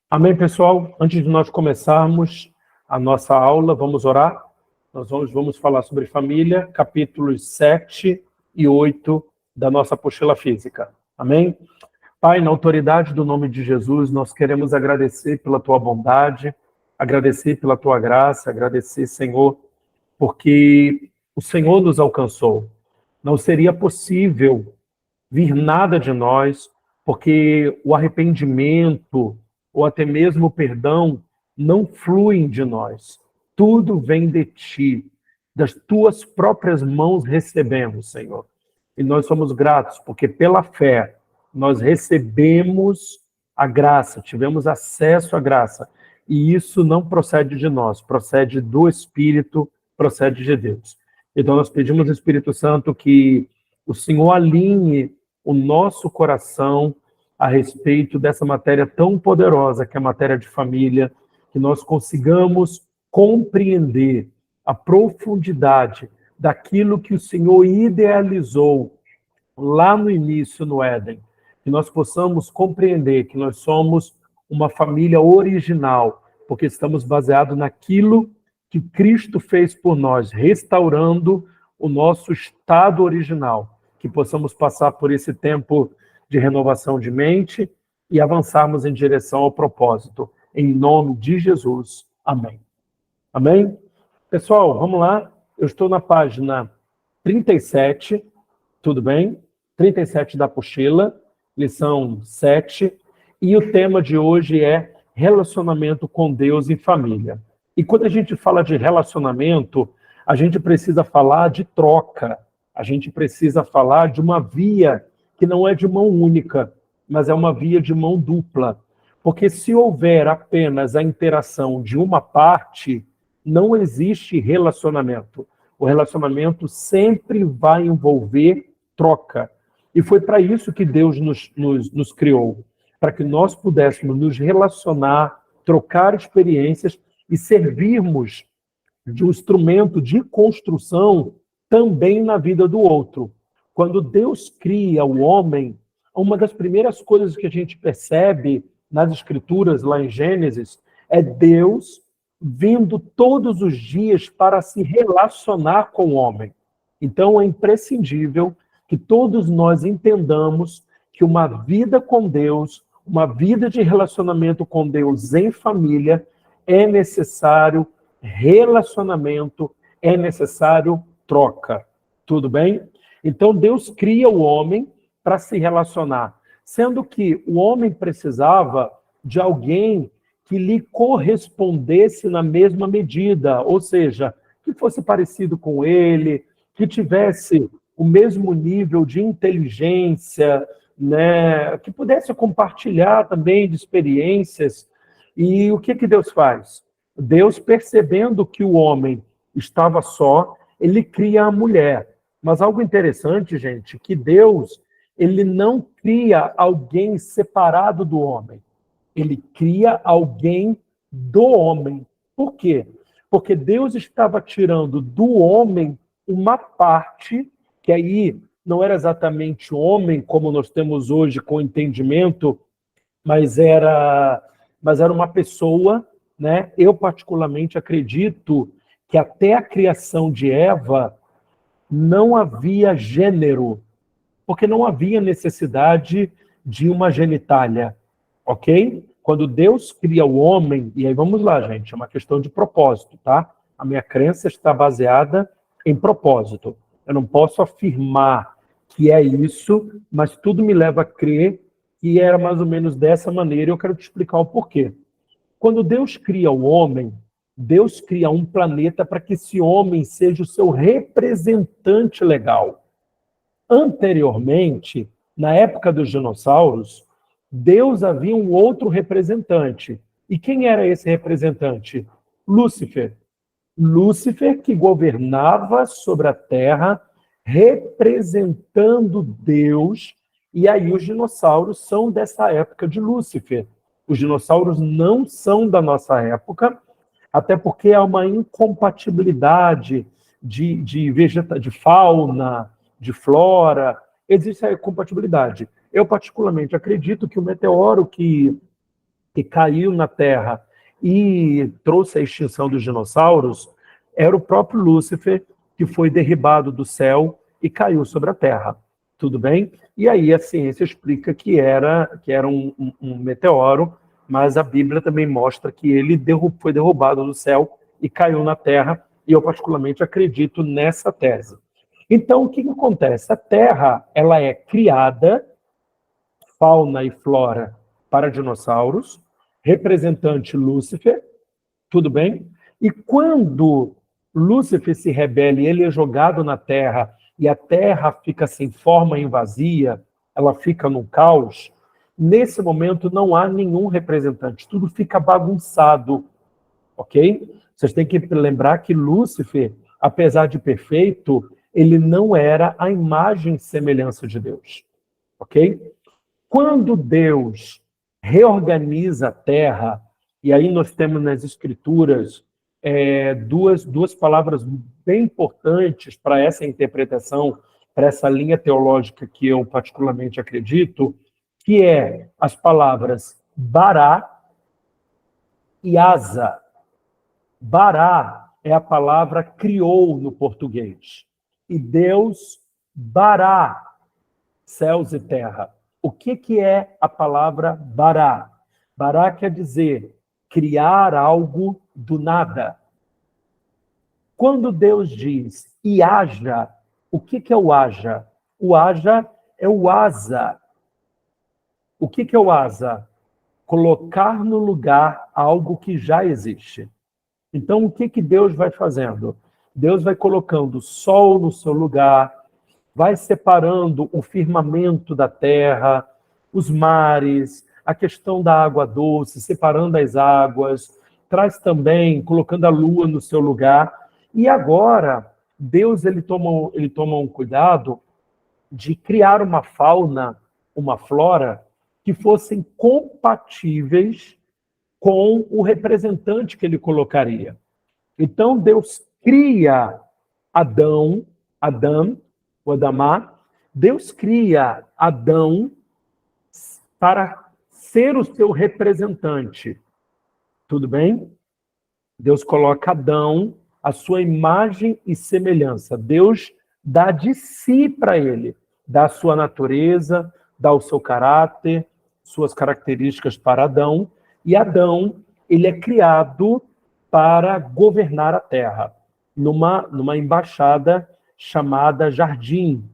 Amém, pessoal? Antes de nós começarmos a nossa aula, vamos orar? Nós vamos falar sobre família, capítulos 7 e 8 da nossa apostila física. Amém? Pai, na autoridade do nome de Jesus, nós queremos agradecer pela tua bondade, agradecer pela tua graça, agradecer, Senhor, porque o Senhor nos alcançou. Não seria possível vir nada de nós, porque o arrependimento ou até mesmo o perdão não fluem de nós. Tudo vem de ti, das tuas próprias mãos recebemos, Senhor. E nós somos gratos, porque pela fé nós recebemos a graça, tivemos acesso à graça. E isso não procede de nós, procede do Espírito, procede de Deus. Então nós pedimos ao Espírito Santo que o Senhor alinhe o nosso coração a respeito dessa matéria tão poderosa que é a matéria de família, que nós consigamos compreender a profundidade daquilo que o Senhor idealizou lá no início no Éden, que nós possamos compreender que nós somos uma família original, porque estamos baseados naquilo que Cristo fez por nós, restaurando o nosso estado original, que possamos passar por esse tempo de renovação de mente e avançarmos em direção ao propósito. Em nome de Jesus. Amém. Amém? Pessoal, vamos lá. Eu estou na página 37, tudo bem? 37 da apostila, lição 7, e o tema de hoje é relacionamento com Deus e família. E quando a gente fala de relacionamento, a gente precisa falar de troca, a gente precisa falar de uma via que não é de mão única, mas é uma via de mão dupla. Porque se houver apenas a interação de uma parte, não existe relacionamento. O relacionamento sempre vai envolver troca. E foi para isso que Deus nos criou, para que nós pudéssemos nos relacionar, trocar experiências e servirmos de um instrumento de construção também na vida do outro. Quando Deus cria o homem, uma das primeiras coisas que a gente percebe nas Escrituras, lá em Gênesis, é Deus vindo todos os dias para se relacionar com o homem. Então é imprescindível que todos nós entendamos que uma vida com Deus, uma vida de relacionamento com Deus em família, é necessário relacionamento, é necessário troca. Tudo bem? Então Deus cria o homem para se relacionar, sendo que o homem precisava de alguém que lhe correspondesse na mesma medida, ou seja, que fosse parecido com ele, que tivesse o mesmo nível de inteligência, né, que pudesse compartilhar também de experiências. E o que Deus faz? Deus, percebendo que o homem estava só, ele cria a mulher. Mas algo interessante, gente, que Deus, ele não cria alguém separado do homem. Ele cria alguém do homem. Por quê? Porque Deus estava tirando do homem uma parte, que aí não era exatamente homem, como nós temos hoje com entendimento, mas era uma pessoa, né? Eu particularmente acredito que até a criação de Eva não havia gênero, porque não havia necessidade de uma genitália, ok? Quando Deus cria o homem, e aí vamos lá, gente, é uma questão de propósito, tá? A minha crença está baseada em propósito. Eu não posso afirmar que é isso, mas tudo me leva a crer que era mais ou menos dessa maneira, e eu quero te explicar o porquê. Quando Deus cria o homem, Deus cria um planeta para que esse homem seja o seu representante legal. Anteriormente, na época dos dinossauros, Deus havia um outro representante. E quem era esse representante? Lúcifer. Lúcifer que governava sobre a Terra, representando Deus, e aí os dinossauros são dessa época de Lúcifer. Os dinossauros não são da nossa época, até porque há uma incompatibilidade de fauna, de flora, existe a incompatibilidade. Eu particularmente acredito que o meteoro que que caiu na Terra e trouxe a extinção dos dinossauros, era o próprio Lúcifer, que foi derribado do céu e caiu sobre a Terra. Tudo bem? E aí a ciência explica que era um meteoro, mas a Bíblia também mostra que ele foi derrubado do céu e caiu na Terra, e eu particularmente acredito nessa tese. Então, o que acontece? A Terra, ela é criada, fauna e flora para dinossauros, representante Lúcifer, tudo bem? E quando Lúcifer se rebela e ele é jogado na Terra, e a Terra fica sem forma e vazia, ela fica num caos, nesse momento não há nenhum representante, tudo fica bagunçado, ok? Vocês têm que lembrar que Lúcifer, apesar de perfeito, ele não era a imagem e semelhança de Deus, ok? Quando Deus reorganiza a Terra, e aí nós temos nas Escrituras duas palavras bem importantes para essa interpretação, para essa linha teológica que eu particularmente acredito, que é as palavras bará e asa. Bará é a palavra criou no português. E Deus bará céus e terra. O que é a palavra bará? Bará quer dizer criar algo do nada. Quando Deus diz e haja, o que é o haja? O haja é o asa. O que é o asa? Colocar no lugar algo que já existe. Então, o que Deus vai fazendo? Deus vai colocando o sol no seu lugar, vai separando o firmamento da terra, os mares, a questão da água doce, separando as águas, traz também, colocando a lua no seu lugar. E agora, Deus ele toma um cuidado de criar uma fauna, uma flora, que fossem compatíveis com o representante que ele colocaria. Então, Deus cria Adão, o Adamá, Deus cria Adão para ser o seu representante. Tudo bem? Deus coloca Adão, a sua imagem e semelhança. Deus dá de si para ele, dá a sua natureza, dá o seu caráter, suas características para Adão, e Adão, ele é criado para governar a terra, numa embaixada chamada jardim,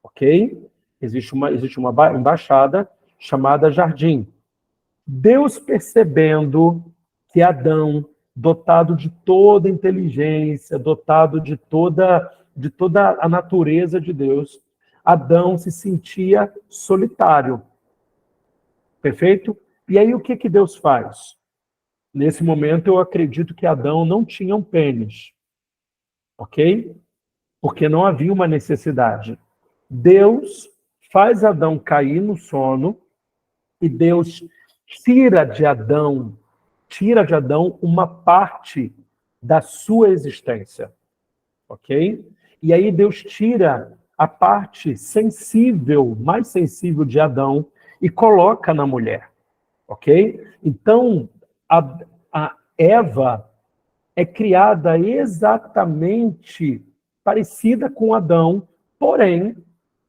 ok? Existe uma embaixada chamada jardim. Deus percebendo que Adão, dotado de toda inteligência, dotado de toda a natureza de Deus, Adão se sentia solitário. Perfeito? E aí o que Deus faz? Nesse momento eu acredito que Adão não tinha um pênis. Ok? Porque não havia uma necessidade. Deus faz Adão cair no sono e Deus tira de Adão uma parte da sua existência. Ok? E aí Deus tira a parte sensível, mais sensível de Adão e coloca na mulher. Ok? Então, a Eva é criada exatamente parecida com Adão, porém,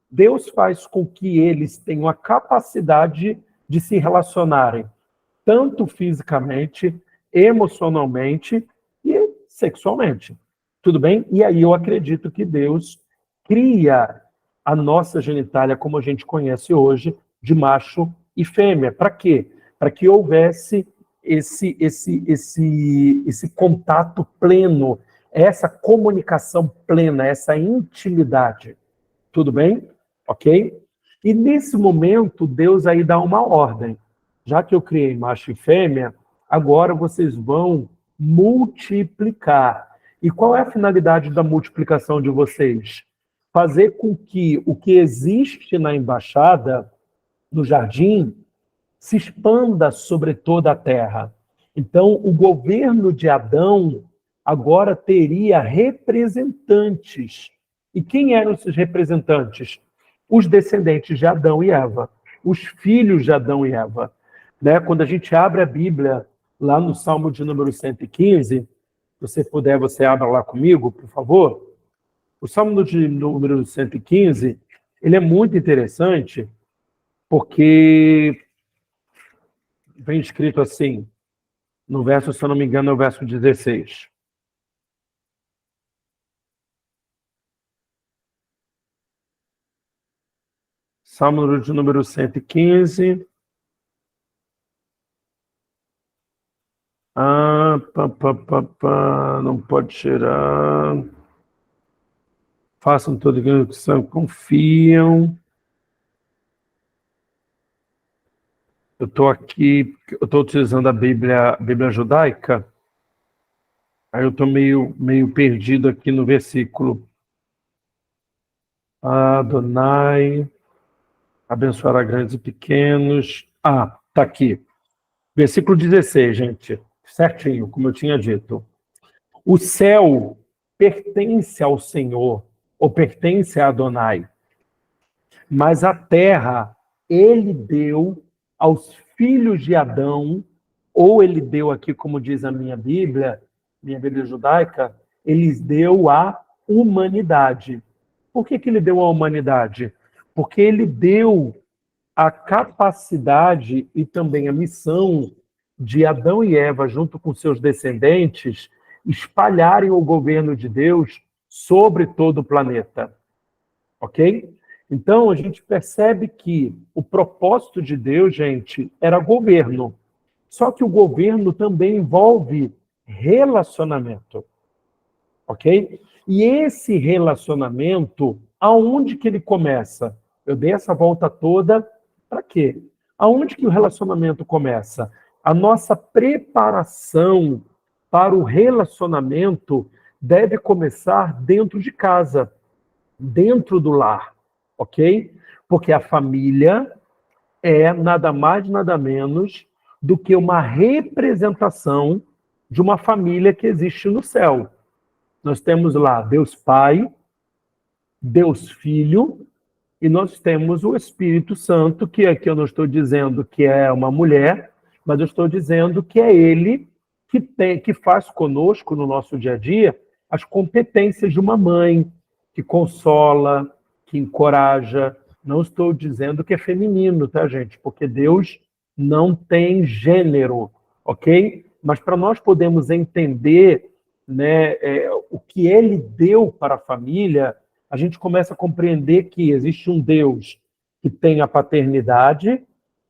Deus faz com que eles tenham a capacidade de se relacionarem, tanto fisicamente, emocionalmente e sexualmente. Tudo bem? E aí eu acredito que Deus cria a nossa genitália como a gente conhece hoje, de macho e fêmea. Para quê? Para que houvesse esse contato pleno, essa comunicação plena, essa intimidade. Tudo bem? Ok? E nesse momento, Deus aí dá uma ordem. Já que eu criei macho e fêmea, agora vocês vão multiplicar. E qual é a finalidade da multiplicação de vocês? Fazer com que o que existe na embaixada, no jardim, se expanda sobre toda a terra. Então, o governo de Adão agora teria representantes. E quem eram esses representantes? Os descendentes de Adão e Eva, os filhos de Adão e Eva. né? Quando a gente abre a Bíblia, lá no Salmo de número 115, se você puder, você abra lá comigo, por favor. O Salmo de número 115, ele é muito interessante, porque vem escrito assim, no verso, se eu não me engano, é o verso 16. Salmo de número 115. Não pode tirar. Façam tudo aquilo que confiam. Eu estou aqui, eu estou utilizando a Bíblia judaica. Aí eu estou meio perdido aqui no versículo. Adonai abençoará grandes e pequenos. Tá aqui. Versículo 16, gente. Certinho, como eu tinha dito. O céu pertence ao Senhor, ou pertence a Adonai, mas a terra ele deu aos filhos de Adão, ou ele deu aqui, como diz a minha Bíblia judaica, ele deu à humanidade. Por que ele deu à humanidade? Porque ele deu a capacidade e também a missão de Adão e Eva, junto com seus descendentes, espalharem o governo de Deus sobre todo o planeta. Ok? Então, a gente percebe que o propósito de Deus, gente, era governo. Só que o governo também envolve relacionamento. Ok? E esse relacionamento, aonde que ele começa? Eu dei essa volta toda para quê? Aonde que o relacionamento começa? A nossa preparação para o relacionamento deve começar dentro de casa, dentro do lar, ok? Porque a família é nada mais, nada menos do que uma representação de uma família que existe no céu. Nós temos lá Deus Pai, Deus Filho, e nós temos o Espírito Santo, que aqui eu não estou dizendo que é uma mulher, mas eu estou dizendo que é ele que faz conosco, no nosso dia a dia, as competências de uma mãe, que consola, que encoraja. Não estou dizendo que é feminino, tá, gente? Porque Deus não tem gênero, ok? Mas para nós podermos entender, né, o que ele deu para a família, a gente começa a compreender que existe um Deus que tem a paternidade,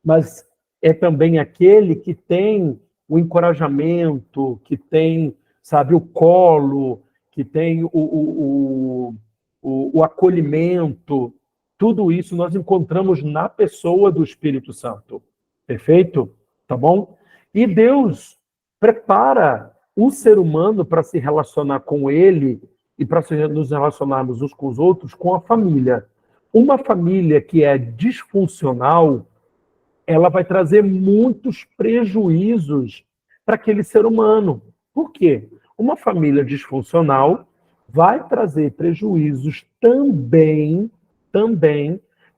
mas é também aquele que tem o encorajamento, que tem, sabe, o colo, que tem o acolhimento. Tudo isso nós encontramos na pessoa do Espírito Santo. Perfeito? Tá bom? E Deus prepara o ser humano para se relacionar com ele e para nos relacionarmos uns com os outros com a família. Uma família que é disfuncional, ela vai trazer muitos prejuízos para aquele ser humano. Por quê? Uma família disfuncional vai trazer prejuízos também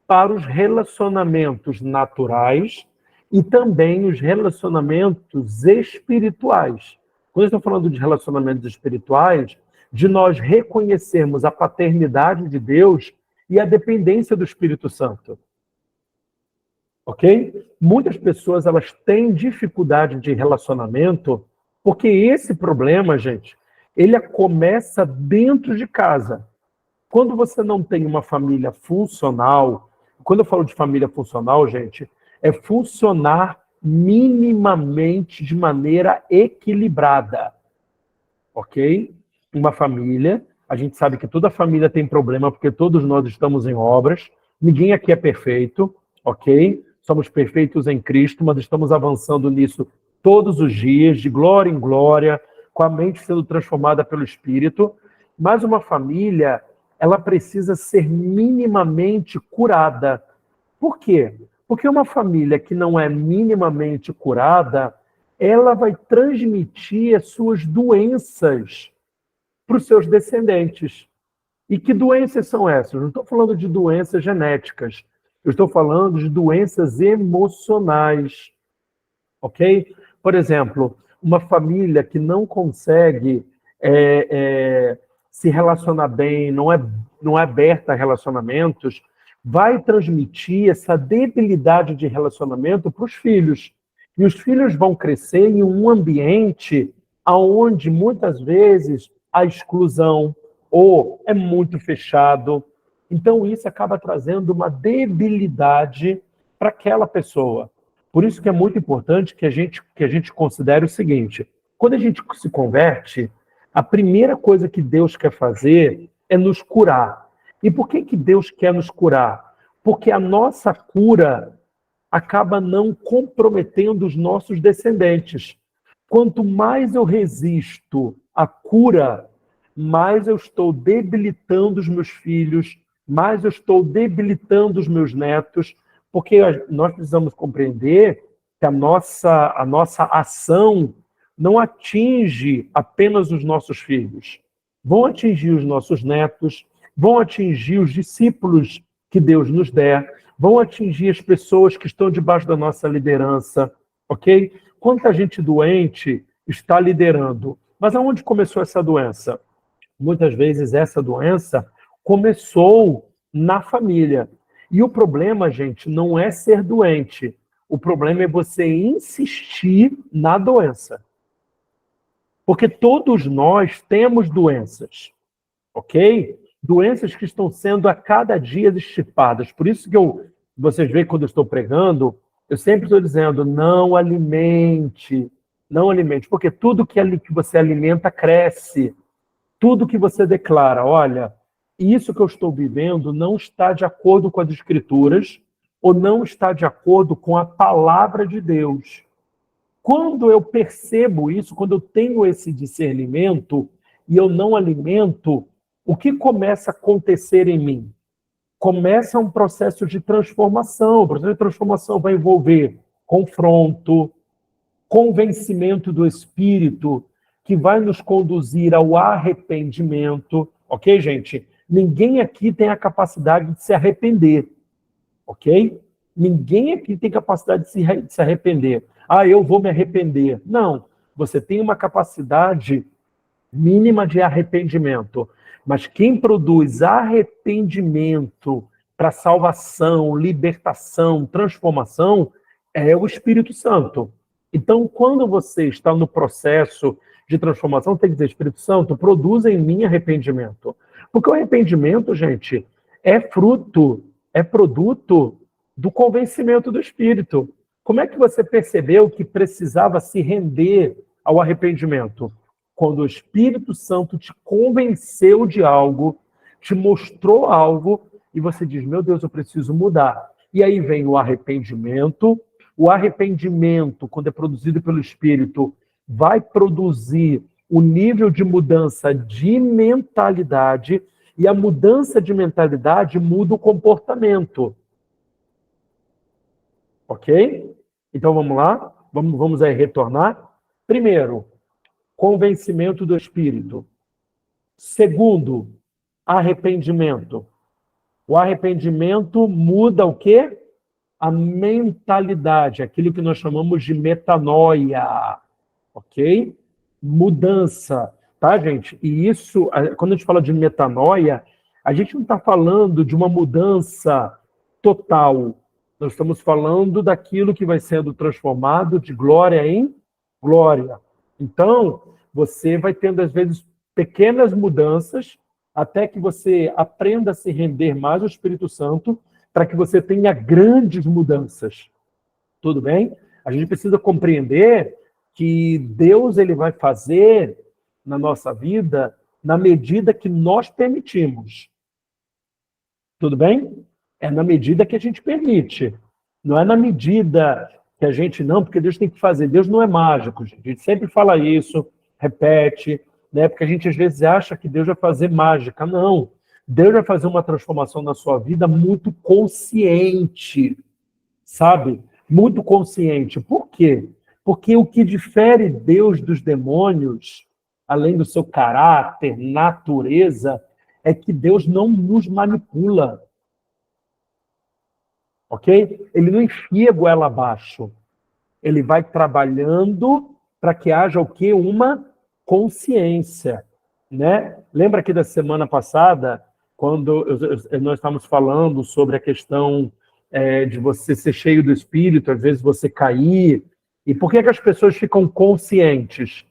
para os relacionamentos naturais e também os relacionamentos espirituais. Quando eu estou falando de relacionamentos espirituais, de nós reconhecermos a paternidade de Deus e a dependência do Espírito Santo. Ok? Muitas pessoas elas têm dificuldade de relacionamento porque esse problema, gente, ele começa dentro de casa. Quando você não tem uma família funcional, quando eu falo de família funcional, gente, é funcionar minimamente de maneira equilibrada. Ok? Uma família, a gente sabe que toda família tem problema porque todos nós estamos em obras, ninguém aqui é perfeito, ok? Somos perfeitos em Cristo, mas estamos avançando nisso todos os dias, de glória em glória, com a mente sendo transformada pelo Espírito. Mas uma família, ela precisa ser minimamente curada. Por quê? Porque uma família que não é minimamente curada, ela vai transmitir as suas doenças para os seus descendentes. E que doenças são essas? Não estou falando de doenças genéticas. Eu estou falando de doenças emocionais. ok? Por exemplo, uma família que não consegue se relacionar bem, não é aberta a relacionamentos, vai transmitir essa debilidade de relacionamento para os filhos. E os filhos vão crescer em um ambiente onde, muitas vezes, a exclusão ou é muito fechado. Então, isso acaba trazendo uma debilidade para aquela pessoa. Por isso que é muito importante que a gente considere o seguinte: quando a gente se converte, a primeira coisa que Deus quer fazer é nos curar. E por que Deus quer nos curar? Porque a nossa cura acaba não comprometendo os nossos descendentes. Quanto mais eu resisto à cura, mais eu estou debilitando os meus filhos, mais eu estou debilitando os meus netos, porque nós precisamos compreender que a nossa ação não atinge apenas os nossos filhos. Vão atingir os nossos netos, vão atingir os discípulos que Deus nos der, vão atingir as pessoas que estão debaixo da nossa liderança, ok? Quanta gente doente está liderando. Mas aonde começou essa doença? Muitas vezes essa doença começou na família. E o problema, gente, não é ser doente. O problema é você insistir na doença. Porque todos nós temos doenças, ok? Doenças que estão sendo a cada dia extirpadas. Por isso que vocês veem quando eu estou pregando, eu sempre estou dizendo, não alimente, porque tudo que você alimenta cresce. Tudo que você declara, olha, isso que eu estou vivendo não está de acordo com as Escrituras ou não está de acordo com a palavra de Deus. Quando eu percebo isso, quando eu tenho esse discernimento e eu não alimento, o que começa a acontecer em mim? Começa um processo de transformação. O processo de transformação vai envolver confronto, convencimento do Espírito, que vai nos conduzir ao arrependimento. Ok, gente? Ninguém aqui tem a capacidade de se arrepender. Ok? Ninguém aqui tem capacidade de se arrepender. Eu vou me arrepender. Não. Você tem uma capacidade mínima de arrependimento. Mas quem produz arrependimento para salvação, libertação, transformação, é o Espírito Santo. Então, quando você está no processo de transformação, tem que dizer, Espírito Santo, produza em mim arrependimento. Porque o arrependimento, gente, é produto do convencimento do Espírito. Como é que você percebeu que precisava se render ao arrependimento? Quando o Espírito Santo te convenceu de algo, te mostrou algo, e você diz, meu Deus, eu preciso mudar. E aí vem o arrependimento. O arrependimento, quando é produzido pelo Espírito, vai produzir o nível de mudança de mentalidade, e a mudança de mentalidade muda o comportamento. Ok? Então vamos lá? Vamos aí retornar. Primeiro, convencimento do Espírito. Segundo, arrependimento. O arrependimento muda o quê? A mentalidade, aquilo que nós chamamos de metanoia, ok? Mudança, tá, gente? E isso, quando a gente fala de metanoia, a gente não está falando de uma mudança total. Nós estamos falando daquilo que vai sendo transformado de glória em glória. Então, você vai tendo, às vezes, pequenas mudanças, até que você aprenda a se render mais ao Espírito Santo, para que você tenha grandes mudanças. Tudo bem? A gente precisa compreender que Deus ele vai fazer na nossa vida na medida que nós permitimos. Tudo bem? É na medida que a gente permite. Não é na medida que a gente não, porque Deus tem que fazer. Deus não é mágico, gente. A gente sempre fala isso, repete, né? Porque a gente às vezes acha que Deus vai fazer mágica. Não. Deus vai fazer uma transformação na sua vida muito consciente, sabe? Muito consciente. Por quê? Porque o que difere Deus dos demônios, além do seu caráter, natureza, é que Deus não nos manipula. Ok? Ele não enfia a goela abaixo. ele vai trabalhando para que haja o quê? Uma consciência, né? Lembra aqui da semana passada, quando nós estávamos falando sobre a questão de você ser cheio do Espírito, às vezes você cair. E por que as pessoas ficam conscientes?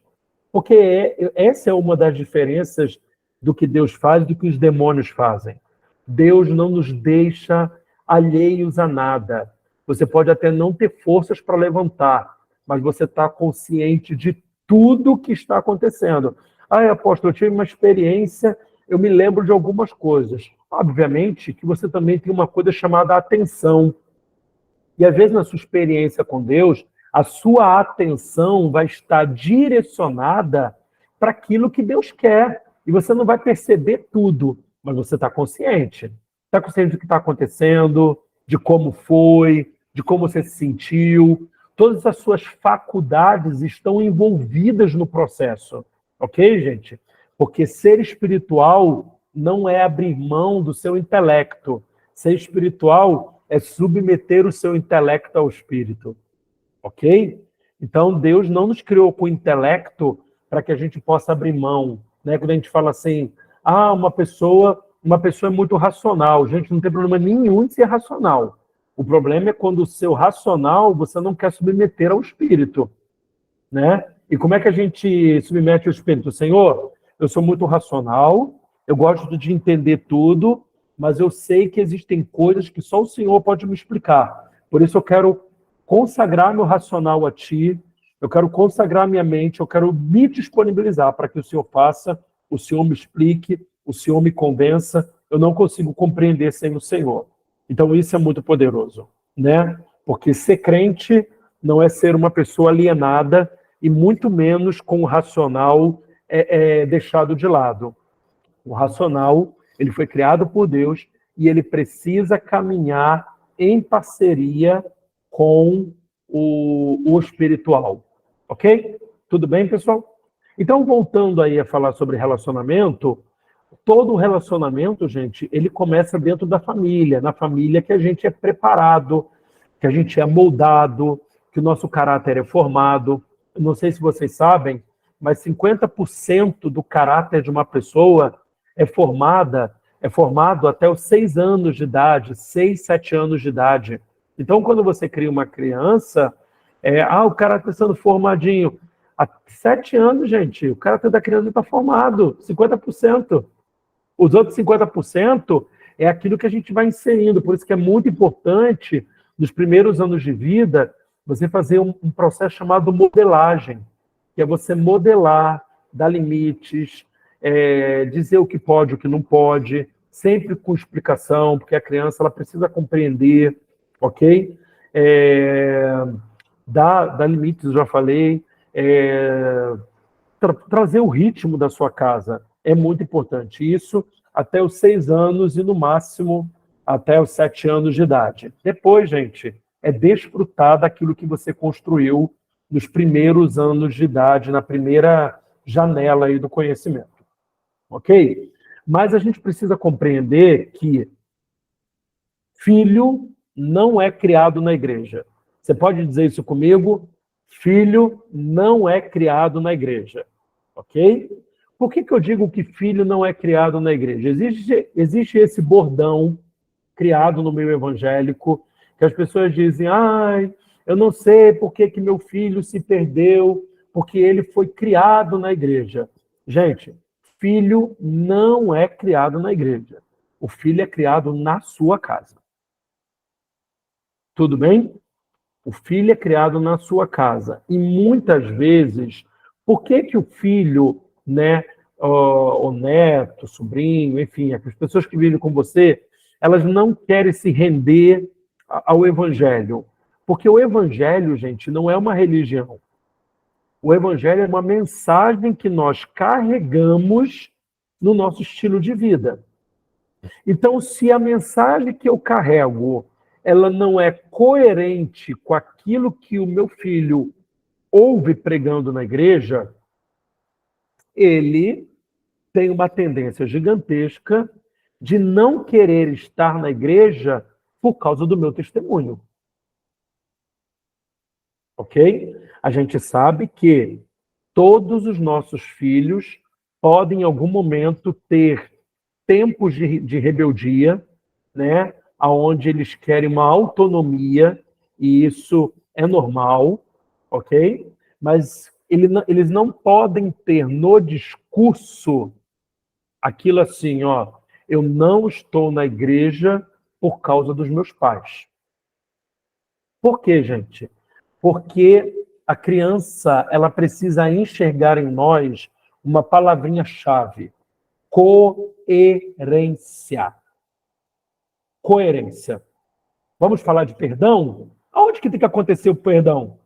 Porque essa é uma das diferenças do que Deus faz e do que os demônios fazem. Deus não nos deixa alheios a nada. Você pode até não ter forças para levantar, mas você está consciente de tudo que está acontecendo. Apóstolo, eu tive uma experiência, eu me lembro de algumas coisas. Obviamente que você também tem uma coisa chamada atenção. E às vezes na sua experiência com Deus, a sua atenção vai estar direcionada para aquilo que Deus quer. E você não vai perceber tudo, mas você está consciente. Está consciente do que está acontecendo, de como foi, de como você se sentiu. Todas as suas faculdades estão envolvidas no processo. Ok, gente? Porque ser espiritual não é abrir mão do seu intelecto. Ser espiritual é submeter o seu intelecto ao espírito. Ok? Então, Deus não nos criou com intelecto para que a gente possa abrir mão. Né? Quando a gente fala assim, uma pessoa é muito racional. Gente, não tem problema nenhum em ser racional. O problema é quando o seu racional você não quer submeter ao espírito. Né? E como é que a gente submete ao espírito? Senhor, eu sou muito racional, eu gosto de entender tudo, mas eu sei que existem coisas que só o Senhor pode me explicar. Por isso eu quero consagrar meu racional a Ti, eu quero consagrar minha mente, eu quero me disponibilizar para que o Senhor faça, o Senhor me explique, o Senhor me convença. Eu não consigo compreender sem o Senhor. Então isso é muito poderoso, né? Porque ser crente não é ser uma pessoa alienada e muito menos com o racional deixado de lado. O racional, ele foi criado por Deus e ele precisa caminhar em parceria com o espiritual. Ok? Tudo bem, pessoal? Então, voltando aí a falar sobre relacionamento, todo relacionamento, gente, ele começa dentro da família, na família que a gente é preparado, que a gente é moldado, que o nosso caráter é formado. Não sei se vocês sabem, mas 50% do caráter de uma pessoa é formado até os 6 anos de idade, 6, 7 anos de idade. Então, quando você cria uma criança, o caráter está sendo formadinho. Há 7 anos, gente, o caráter da criança está formado, 50%. Os outros 50% é aquilo que a gente vai inserindo. Por isso que é muito importante, nos primeiros anos de vida, você fazer um processo chamado modelagem, que é você modelar, dar limites, dizer o que pode, o que não pode, sempre com explicação, porque a criança ela precisa compreender, ok? Dar limites, eu já falei. Trazer o ritmo da sua casa é muito importante. Isso até os 6 anos e, no máximo, até os 7 anos de idade. Depois, gente, é desfrutar daquilo que você construiu nos primeiros anos de idade, na primeira janela aí do conhecimento. Ok? Mas a gente precisa compreender que filho não é criado na igreja. Você pode dizer isso comigo? Filho não é criado na igreja. Ok? Por que eu digo que filho não é criado na igreja? Existe esse bordão criado no meio evangélico, que as pessoas dizem, eu não sei por que meu filho se perdeu, porque ele foi criado na igreja. Gente, filho não é criado na igreja. O filho é criado na sua casa. Tudo bem? O filho é criado na sua casa. E muitas vezes, por que o filho, né, o neto, sobrinho, enfim, as pessoas que vivem com você, elas não querem se render ao evangelho? Porque o evangelho, gente, não é uma religião. O evangelho é uma mensagem que nós carregamos no nosso estilo de vida. Então, se a mensagem que eu carrego, ela não é coerente com aquilo que o meu filho ouve pregando na igreja, ele tem uma tendência gigantesca de não querer estar na igreja por causa do meu testemunho. ok? A gente sabe que todos os nossos filhos podem, em algum momento, ter tempos de rebeldia, né? Onde eles querem uma autonomia, e isso é normal, ok? Mas eles não podem ter no discurso aquilo assim, ó, eu não estou na igreja por causa dos meus pais. Por quê, gente? Porque a criança, ela precisa enxergar em nós uma palavrinha-chave: coerência. Coerência. Vamos falar de perdão? Aonde que tem que acontecer o perdão?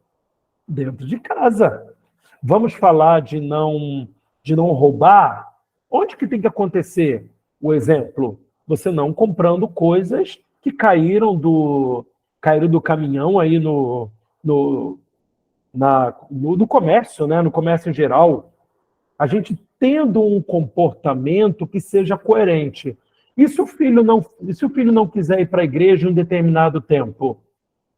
Dentro de casa. Vamos falar de não roubar? Onde que tem que acontecer o exemplo? Você não comprando coisas que caíram do caminhão aí no comércio, né? No comércio em geral. A gente tendo um comportamento que seja coerente. E se o filho não quiser ir para a igreja em um determinado tempo?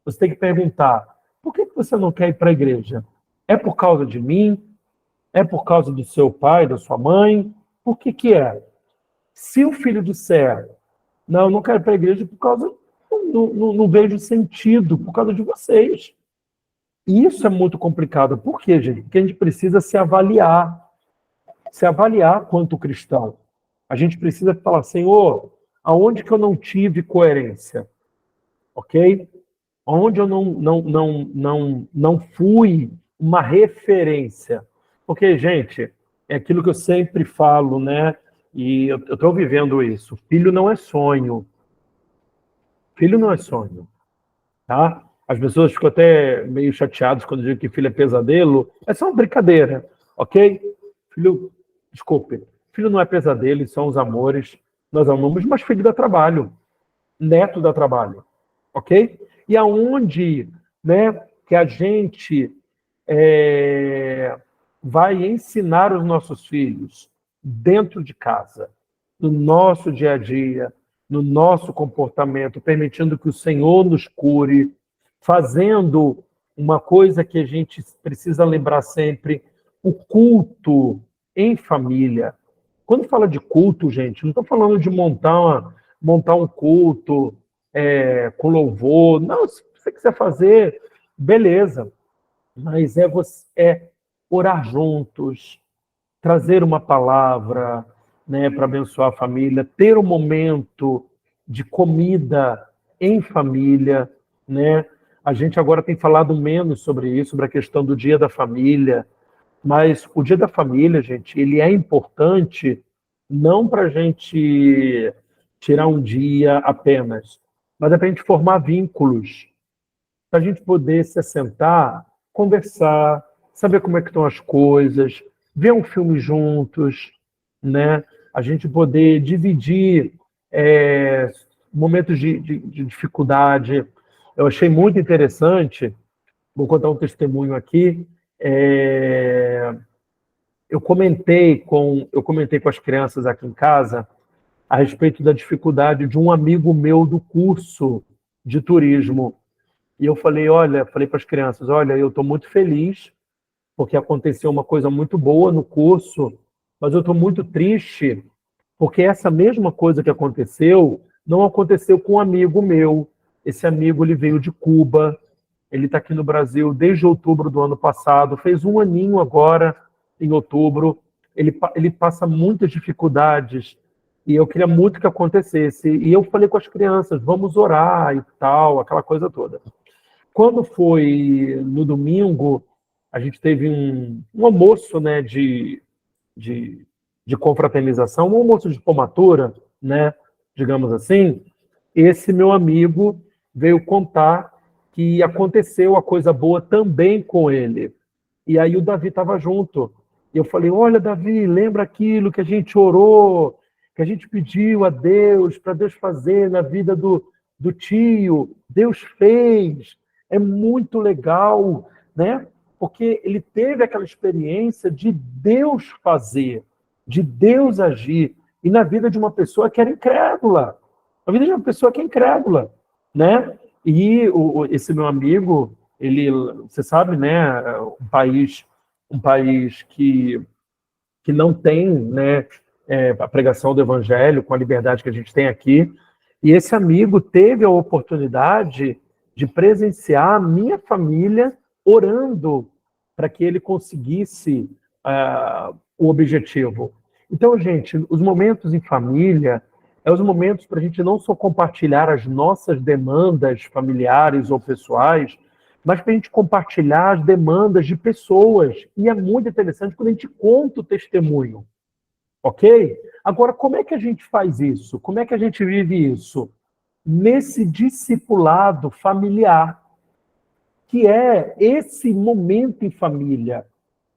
Você tem que perguntar: por que você não quer ir para a igreja? É por causa de mim? É por causa do seu pai, da sua mãe? Por que que é? Se o filho disser: não quero ir para a igreja por causa, não vejo sentido, por causa de vocês. E isso é muito complicado. Por quê, gente? Porque a gente precisa se avaliar quanto cristão. A gente precisa falar: Senhor, aonde que eu não tive coerência? Ok? Onde eu não fui uma referência. Porque, gente, é aquilo que eu sempre falo, né? E eu estou vivendo isso. Filho não é sonho. Filho não é sonho. Tá? As pessoas ficam até meio chateadas quando dizem que filho é pesadelo. É só uma brincadeira, ok? Filho, desculpe, filho não é pesadelo, são os amores. Nós amamos, mas filho dá trabalho. Neto dá trabalho, ok? E aonde, né, que a gente vai ensinar os nossos filhos? Dentro de casa, no nosso dia a dia, no nosso comportamento, permitindo que o Senhor nos cure, fazendo uma coisa que a gente precisa lembrar sempre: o culto em família. Quando fala de culto, gente, não estou falando de montar um culto com louvor. Não, se você quiser fazer, beleza. Mas é orar juntos, trazer uma palavra, né, para abençoar a família, ter um momento de comida em família, né? A gente agora tem falado menos sobre isso, sobre a questão do Dia da Família, mas o Dia da Família, gente, ele é importante não para a gente tirar um dia apenas, mas é para a gente formar vínculos, para a gente poder se assentar, conversar, saber como é que estão as coisas, ver um filme juntos, né? A gente poder dividir momentos de dificuldade. Eu achei muito interessante, vou contar um testemunho aqui. Eu comentei com as crianças aqui em casa a respeito da dificuldade de um amigo meu do curso de turismo. E eu falei para as crianças: olha, eu estou muito feliz porque aconteceu uma coisa muito boa no curso, mas eu estou muito triste porque essa mesma coisa que aconteceu não aconteceu com um amigo meu. Esse amigo, ele veio de Cuba, ele está aqui no Brasil desde outubro do ano passado, fez um aninho agora, em outubro. Ele passa muitas dificuldades e eu queria muito que acontecesse. E eu falei com as crianças: vamos orar e tal, aquela coisa toda. Quando foi no domingo, a gente teve um almoço, né, de confraternização, um almoço de formatura, né, digamos assim. Esse meu amigo veio contar que aconteceu a coisa boa também com ele. E aí o Davi estava junto. E eu falei: olha, Davi, lembra aquilo que a gente orou, que a gente pediu a Deus, para Deus fazer na vida do tio? Deus fez. É muito legal, né? Porque ele teve aquela experiência de Deus fazer, de Deus agir, e na vida de uma pessoa que era incrédula. A vida de uma pessoa que é incrédula, né? E esse meu amigo, você sabe, né, um país que não tem, né, a pregação do evangelho com a liberdade que a gente tem aqui. E esse amigo teve a oportunidade de presenciar a minha família orando para que ele conseguisse o objetivo. Então, gente, os momentos em família é os momentos para a gente não só compartilhar as nossas demandas familiares ou pessoais, mas para a gente compartilhar as demandas de pessoas. E é muito interessante quando a gente conta o testemunho, ok? Agora, como é que a gente faz isso? Como é que a gente vive isso? Nesse discipulado familiar, que é esse momento em família,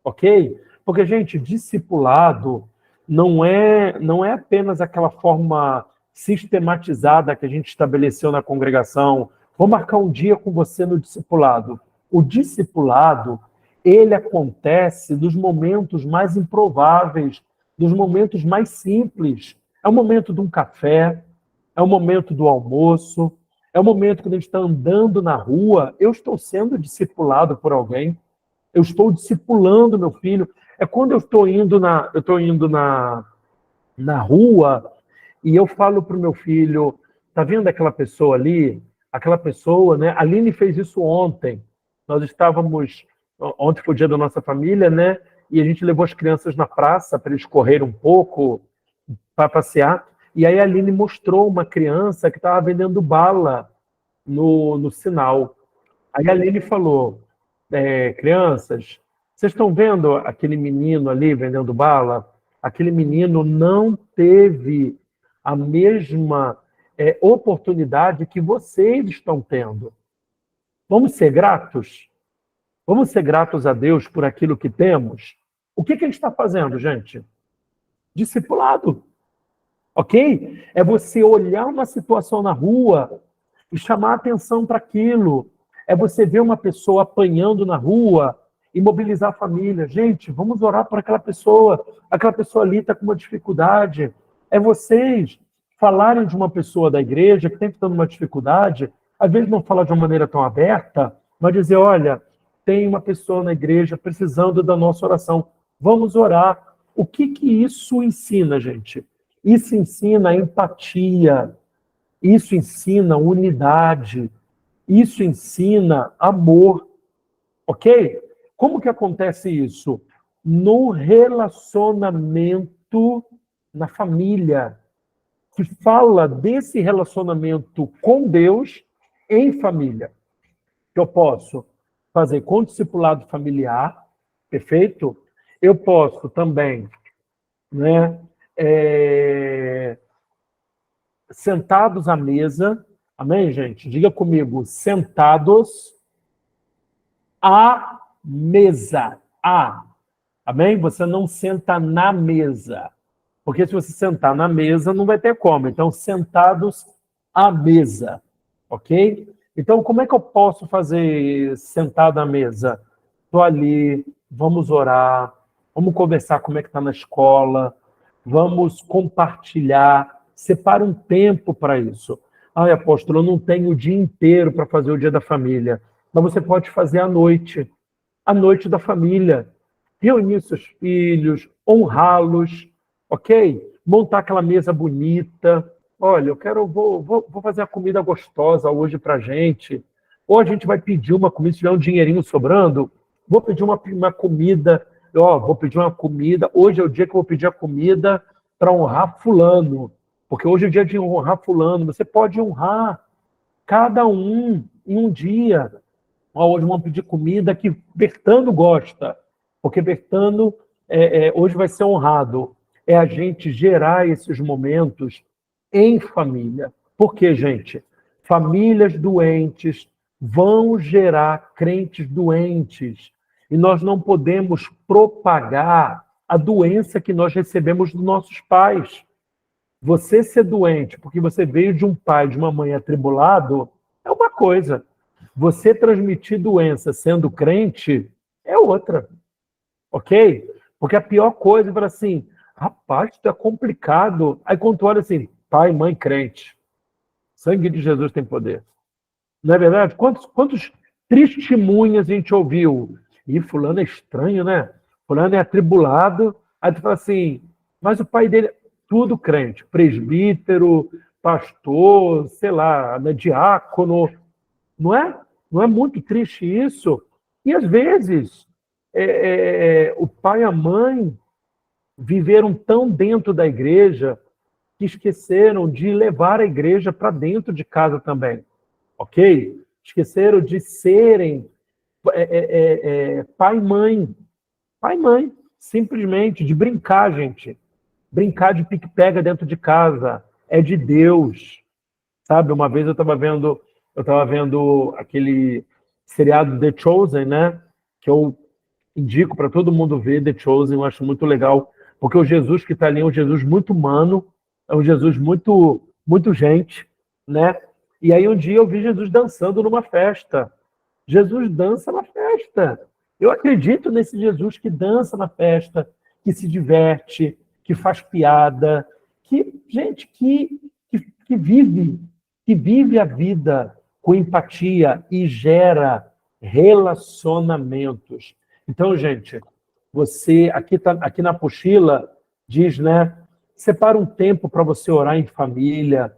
ok? Porque, gente, discipulado não é apenas aquela forma sistematizada que a gente estabeleceu na congregação. Vou marcar um dia com você no discipulado. O discipulado, ele acontece nos momentos mais improváveis, nos momentos mais simples. É o momento de um café, é o momento do almoço, é o momento quando a gente está andando na rua. Eu estou sendo discipulado por alguém, eu estou discipulando meu filho. É quando eu estou indo na rua e eu falo para o meu filho, tá vendo aquela pessoa ali? Aquela pessoa, né? A Aline fez isso ontem. Ontem foi o dia da nossa família, né? E a gente levou as crianças na praça para eles correrem um pouco, para passear. E aí a Aline mostrou uma criança que estava vendendo bala no sinal. Aí a Aline falou, crianças, vocês estão vendo aquele menino ali vendendo bala? Aquele menino não teve a mesma oportunidade que vocês estão tendo. Vamos ser gratos? Vamos ser gratos a Deus por aquilo que temos? O que a gente está fazendo, gente? Discipulado. Ok? É você olhar uma situação na rua e chamar atenção para aquilo. É você ver uma pessoa apanhando na rua e mobilizar a família. Gente, vamos orar por aquela pessoa. Aquela pessoa ali está com uma dificuldade. É vocês falarem de uma pessoa da igreja que está tendo uma dificuldade, às vezes não falar de uma maneira tão aberta, mas dizer, olha, tem uma pessoa na igreja precisando da nossa oração. Vamos orar. O que isso ensina, gente? Isso ensina empatia, isso ensina unidade, isso ensina amor, ok? Como que acontece isso? No relacionamento na família, que fala desse relacionamento com Deus em família. Que eu posso fazer com discipulado familiar, perfeito? Eu posso também, né? Sentados à mesa, amém, gente? Diga comigo, sentados à mesa. Amém? Você não senta na mesa. Porque se você sentar na mesa, não vai ter como. Então, sentados à mesa. Ok? Então, como é que eu posso fazer sentado à mesa? Estou ali, vamos orar, vamos conversar como é que está na escola, vamos compartilhar, separa um tempo para isso. Ai, apóstolo, eu não tenho o dia inteiro para fazer o dia da família. Mas você pode fazer à noite da família. Reunir seus filhos, honrá-los, ok? Montar aquela mesa bonita. Olha, vou fazer a comida gostosa hoje para a gente. Ou a gente vai pedir uma comida, se tiver um dinheirinho sobrando, vou pedir uma comida. Vou pedir uma comida. Hoje é o dia que eu vou pedir a comida para honrar fulano. Porque hoje é o dia de honrar fulano. Você pode honrar cada um em um dia. Hoje vamos pedir comida que Bertano gosta, porque Bertano hoje vai ser honrado. É a gente gerar esses momentos em família. Por quê, gente? Famílias doentes vão gerar crentes doentes. E nós não podemos propagar a doença que nós recebemos dos nossos pais. Você ser doente porque você veio de um pai, de uma mãe atribulado, é uma coisa. Você transmitir doença sendo crente é outra, ok? Porque a pior coisa é falar assim, rapaz, isso é complicado. Aí quando tu olha assim, pai, mãe, crente, sangue de Jesus tem poder. Não é verdade? Quantos testemunhas a gente ouviu. E fulano é estranho, né? Fulano é atribulado. Aí tu fala assim, mas o pai dele, tudo crente, presbítero, pastor, sei lá, né, diácono. Não é? Não é muito triste isso? E às vezes o pai e a mãe viveram tão dentro da igreja que esqueceram de levar a igreja para dentro de casa também, ok? Esqueceram de serem pai e mãe, simplesmente, de brincar, gente. Brincar de pique-pega dentro de casa, é de Deus, sabe? Uma vez eu estava vendo aquele seriado The Chosen, né? Que eu indico para todo mundo ver, The Chosen, eu acho muito legal, porque o Jesus que está ali é um Jesus muito humano, é um Jesus muito, muito gente, né? E aí um dia eu vi Jesus dançando numa festa. Jesus dança na festa. Eu acredito nesse Jesus que dança na festa, que se diverte, que faz piada, gente, que vive a vida com empatia e gera relacionamentos. Então, gente, você aqui na apostila diz, né? Separa um tempo para você orar em família,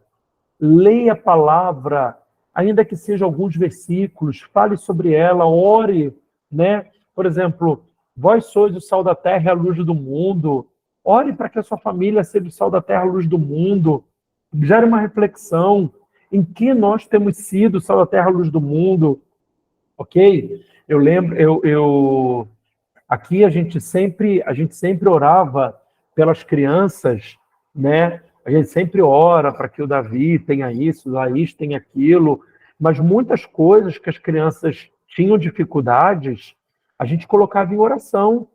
leia a palavra, ainda que seja alguns versículos, fale sobre ela, ore, né? Por exemplo, vós sois o sal da terra e a luz do mundo. Ore para que a sua família seja o sal da terra e a luz do mundo. Gere uma reflexão em que nós temos sido o sal da terra e a luz do mundo, ok? Eu lembro, aqui a gente sempre orava pelas crianças, né? A gente sempre ora para que o Davi tenha isso, o Laís tenha aquilo, mas muitas coisas que as crianças tinham dificuldades, a gente colocava em oração.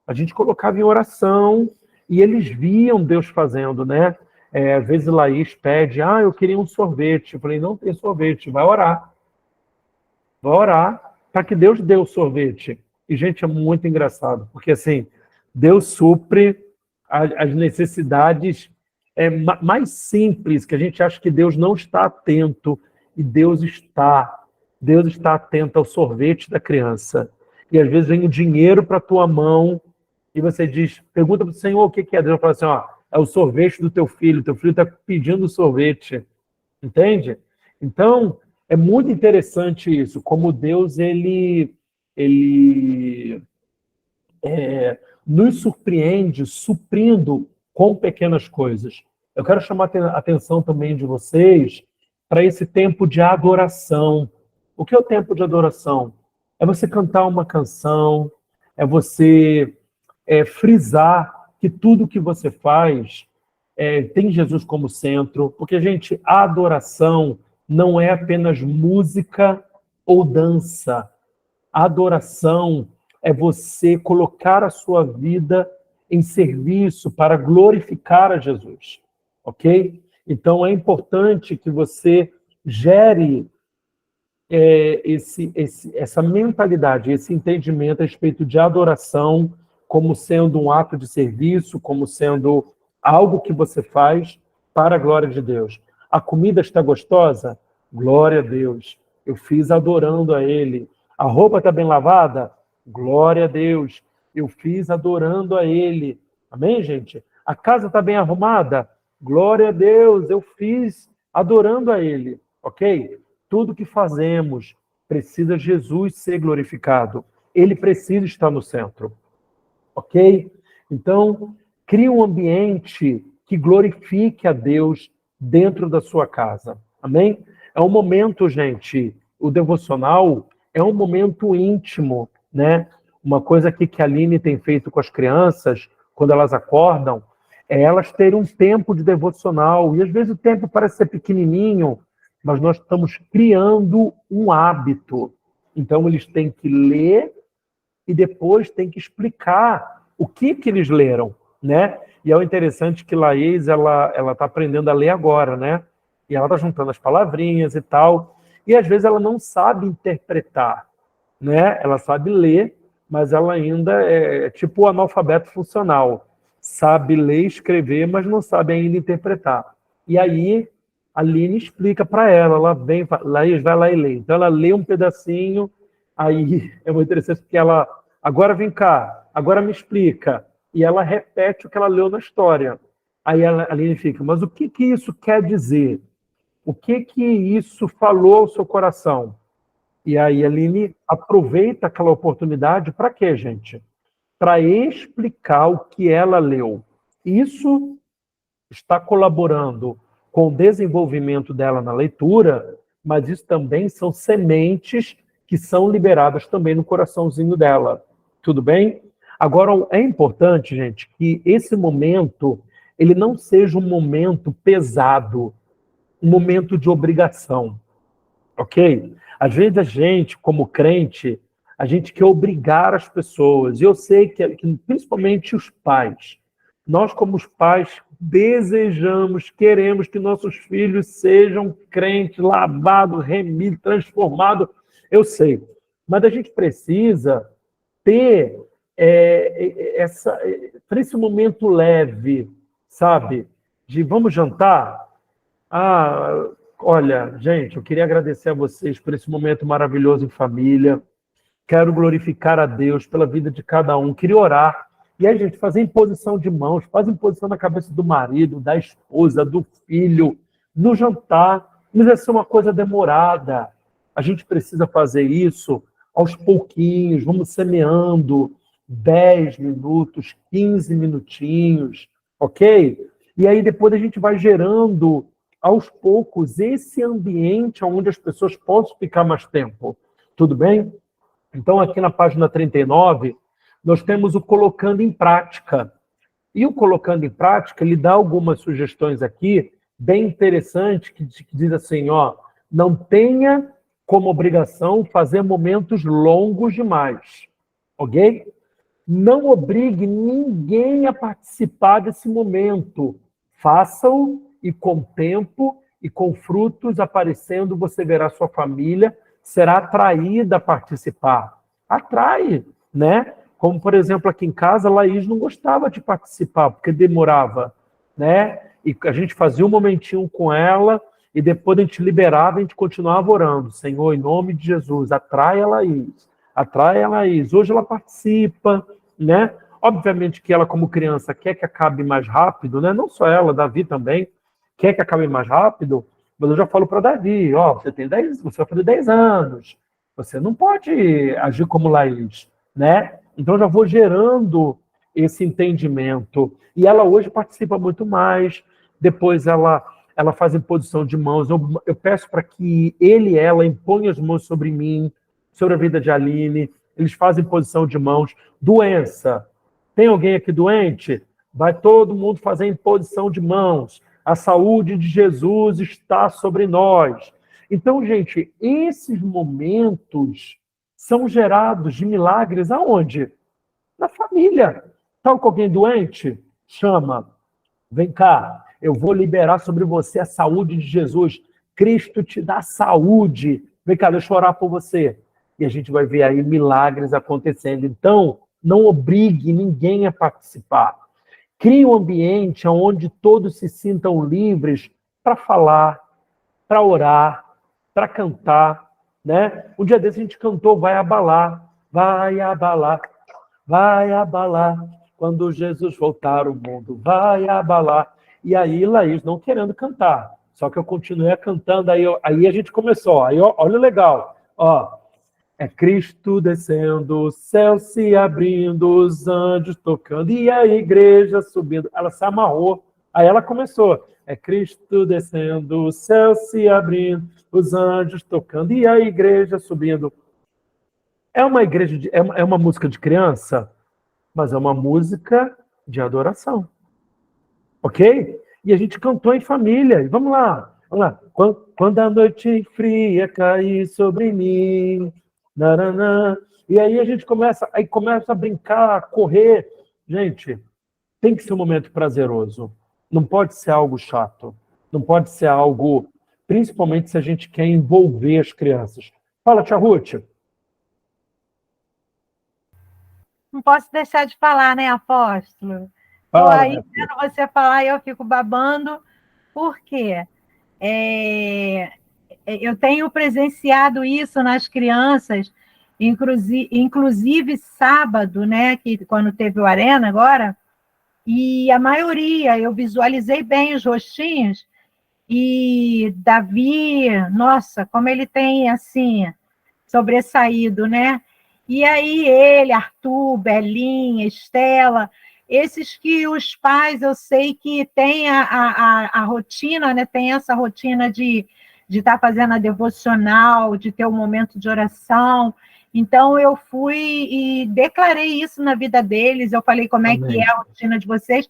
A gente colocava em oração e eles viam Deus fazendo, né? Às vezes Laís pede, eu queria um sorvete. Eu falei, não tem sorvete, vai orar. Vai orar para que Deus dê o sorvete. E, gente, é muito engraçado, porque assim, Deus supre as necessidades mais simples, que a gente acha que Deus não está atento, e Deus está. Deus está atento ao sorvete da criança. E às vezes vem o dinheiro para a tua mão, e você pergunta para o Senhor o que é. Deus fala assim, é o sorvete do teu filho está pedindo sorvete. Entende? Então, é muito interessante isso, como Deus, ele nos surpreende, suprindo com pequenas coisas. Eu quero chamar a atenção também de vocês para esse tempo de adoração. O que é o tempo de adoração? É você cantar uma canção, é você frisar que tudo que você faz tem Jesus como centro, porque, gente, a adoração não é apenas música ou dança. A adoração é você colocar a sua vida em serviço para glorificar a Jesus, ok? Então, é importante que você gere essa mentalidade, esse entendimento a respeito de adoração como sendo um ato de serviço, como sendo algo que você faz para a glória de Deus. A comida está gostosa? Glória a Deus. Eu fiz adorando a Ele. A roupa está bem lavada? Glória a Deus. Eu fiz adorando a Ele. Amém, gente? A casa está bem arrumada? Glória a Deus. Eu fiz adorando a Ele. Ok? Tudo que fazemos precisa Jesus ser glorificado. Ele precisa estar no centro. Ok? Então, crie um ambiente que glorifique a Deus dentro da sua casa. Amém? É um momento, gente, o devocional é um momento íntimo, né? Uma coisa aqui que a Aline tem feito com as crianças, quando elas acordam, é elas terem um tempo de devocional. E às vezes o tempo parece ser pequenininho, mas nós estamos criando um hábito. Então, eles têm que ler e depois têm que explicar o que eles leram, né? E é o interessante que Laís, ela está aprendendo a ler agora, né? E ela está juntando as palavrinhas e tal. E às vezes ela não sabe interpretar, né? Ela sabe ler, mas ela ainda é tipo o analfabeto funcional. Sabe ler e escrever, mas não sabe ainda interpretar. E aí A Aline explica para ela, ela vem, Laís, vai lá e lê. Então ela lê um pedacinho, aí é muito interessante porque ela, agora vem cá, agora me explica. E ela repete o que ela leu na história. Aí a Aline fica, mas o que que isso quer dizer? O que que isso falou ao seu coração? E aí a Aline aproveita aquela oportunidade para quê, gente? Para explicar o que ela leu. Isso está colaborando com o desenvolvimento dela na leitura, mas isso também são sementes que são liberadas também no coraçãozinho dela. Tudo bem? Agora, é importante, gente, que esse momento ele não seja um momento pesado, um momento de obrigação, ok? Às vezes a gente, como crente, a gente quer obrigar as pessoas. E eu sei que principalmente os pais, nós como os pais desejamos, queremos que nossos filhos sejam crentes, lavados, remidos, transformados. Eu sei. Mas a gente precisa ter para esse momento leve, sabe? De vamos jantar? Ah, olha, gente, eu queria agradecer a vocês por esse momento maravilhoso em família. Quero glorificar a Deus pela vida de cada um. Queria orar. E aí, gente, fazer imposição de mãos, faz imposição na cabeça do marido, da esposa, do filho, no jantar. Mas vai ser uma coisa demorada. A gente precisa fazer isso aos pouquinhos, vamos semeando 10 minutos, 15 minutinhos, ok? E aí depois a gente vai gerando aos poucos esse ambiente onde as pessoas possam ficar mais tempo. Tudo bem? Então, aqui na página 39, nós temos o colocando em prática. E o colocando em prática, ele dá algumas sugestões aqui, bem interessantes, que diz assim, ó, não tenha como obrigação fazer momentos longos demais, ok? Não obrigue ninguém a participar desse momento. Faça-o e com tempo e com frutos aparecendo, você verá sua família será atraída a participar. Atrai, né? Como, por exemplo, aqui em casa, a Laís não gostava de participar, porque demorava, né? E a gente fazia um momentinho com ela e depois a gente liberava e a gente continuava orando. Senhor, em nome de Jesus, atrai a Laís. Atrai a Laís. Hoje ela participa, né? Obviamente que ela, como criança, quer que acabe mais rápido, né? Não só ela, Davi também quer que acabe mais rápido, mas eu já falo para Davi, ó, você vai fazer 10 anos, você não pode agir como Laís, né? Então eu já vou gerando esse entendimento. E ela hoje participa muito mais, depois ela faz imposição de mãos, eu peço para que ele e ela imponham as mãos sobre mim, sobre a vida de Aline, eles fazem imposição de mãos. Doença, tem alguém aqui doente? Vai todo mundo fazer imposição de mãos. A saúde de Jesus está sobre nós. Então, gente, esses momentos são gerados de milagres aonde? Na família. Está com alguém doente? Chama. Vem cá, eu vou liberar sobre você a saúde de Jesus. Cristo te dá saúde. Vem cá, deixa eu orar por você. E a gente vai ver aí milagres acontecendo. Então, não obrigue ninguém a participar. Crie um ambiente onde todos se sintam livres para falar, para orar, para cantar, né? Um dia desse a gente cantou Vai Abalar, vai abalar, vai abalar. Quando Jesus voltar, o mundo vai abalar. E aí, Laís não querendo cantar. Só que eu continuei cantando, aí a gente começou. Aí, ó, olha o legal. Ó, é Cristo descendo, o céu se abrindo, os anjos tocando e a igreja subindo. Ela se amarrou. Aí ela começou. É Cristo descendo, o céu se abrindo, os anjos tocando e a igreja subindo. É uma igreja, é uma música de criança, mas é uma música de adoração. Ok? E a gente cantou em família. E vamos lá, vamos lá. Quando a noite fria cair sobre mim, naranã. E aí a gente começa a brincar, a correr. Gente, tem que ser um momento prazeroso. Não pode ser algo chato. Não pode ser algo, principalmente se a gente quer envolver as crianças. Fala, tia Ruth. Não posso deixar de falar, né, apóstolo? Estou Fala, aí minha filha. vendo você falar e eu fico babando. Por quê? Eu tenho presenciado isso nas crianças, inclusive sábado, né, que quando teve o Arena agora, e a maioria, eu visualizei bem os rostinhos, e Davi, nossa, como ele tem, assim, sobressaído, né? E aí ele, Arthur, Belinha, Estela, esses que os pais, eu sei que tem a rotina, né? Tem essa rotina de estar fazendo a devocional, de ter um momento de oração. Então, eu fui e declarei isso na vida deles, eu falei como é que é a rotina de vocês,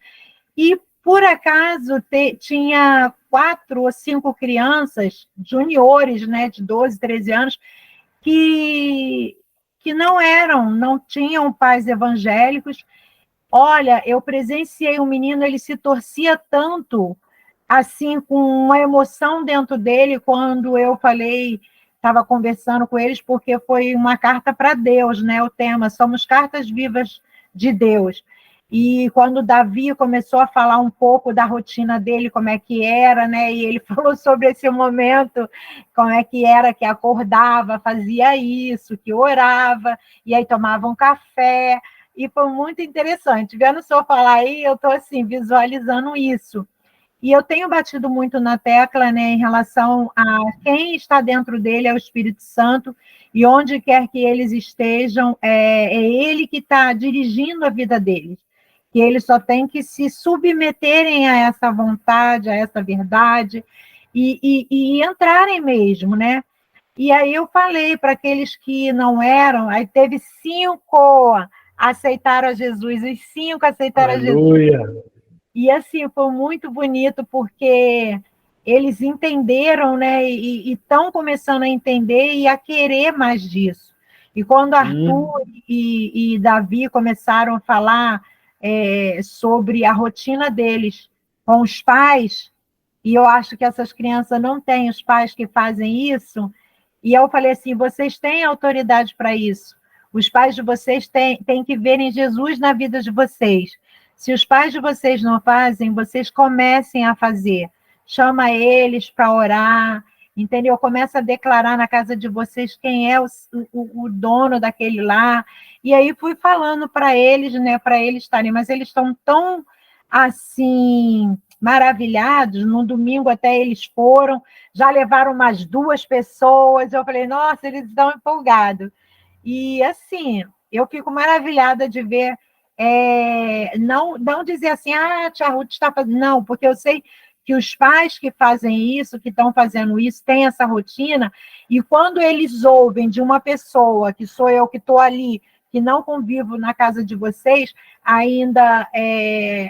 e, por acaso, tinha 4 ou 5 crianças, juniores, né, de 12, 13 anos, que não tinham pais evangélicos. Olha, eu presenciei um menino, ele se torcia tanto, assim, com uma emoção dentro dele, quando eu falei, estava conversando com eles, porque foi uma carta para Deus, né? O tema, somos cartas vivas de Deus. E quando Davi começou a falar um pouco da rotina dele, como é que era, né? E ele falou sobre esse momento, como é que era, que acordava, fazia isso, que orava, e aí tomava um café, e foi muito interessante. Vendo o senhor falar aí, eu estou assim, visualizando isso. E eu tenho batido muito na tecla, né, em relação a quem está dentro dele é o Espírito Santo, e onde quer que eles estejam, é ele que está dirigindo a vida deles. Que eles só têm que se submeterem a essa vontade, a essa verdade, e entrarem mesmo, né? E aí eu falei para aqueles que não eram, aí teve 5 aceitaram a Jesus, os 5 aceitaram Aleluia. a Jesus. E assim, foi muito bonito, porque eles entenderam, né? E estão começando a entender e a querer mais disso. E quando Arthur e Davi começaram a falar sobre a rotina deles com os pais, e eu acho que essas crianças não têm os pais que fazem isso, e eu falei assim, vocês têm autoridade para isso. Os pais de vocês têm que verem Jesus na vida de vocês. Se os pais de vocês não fazem, vocês comecem a fazer. Chama eles para orar, entendeu? Começa a declarar na casa de vocês quem é o dono daquele lar. E aí fui falando para eles, né, para eles estarem, mas eles estão tão assim maravilhados. No domingo até eles foram, já levaram umas 2 pessoas. Eu falei, nossa, eles estão empolgados. E assim, eu fico maravilhada de ver, não dizer assim, tia Ruth está fazendo. Não, porque eu sei que os pais que fazem isso, que estão fazendo isso, têm essa rotina, e quando eles ouvem de uma pessoa, que sou eu que estou ali, que não convivo na casa de vocês, ainda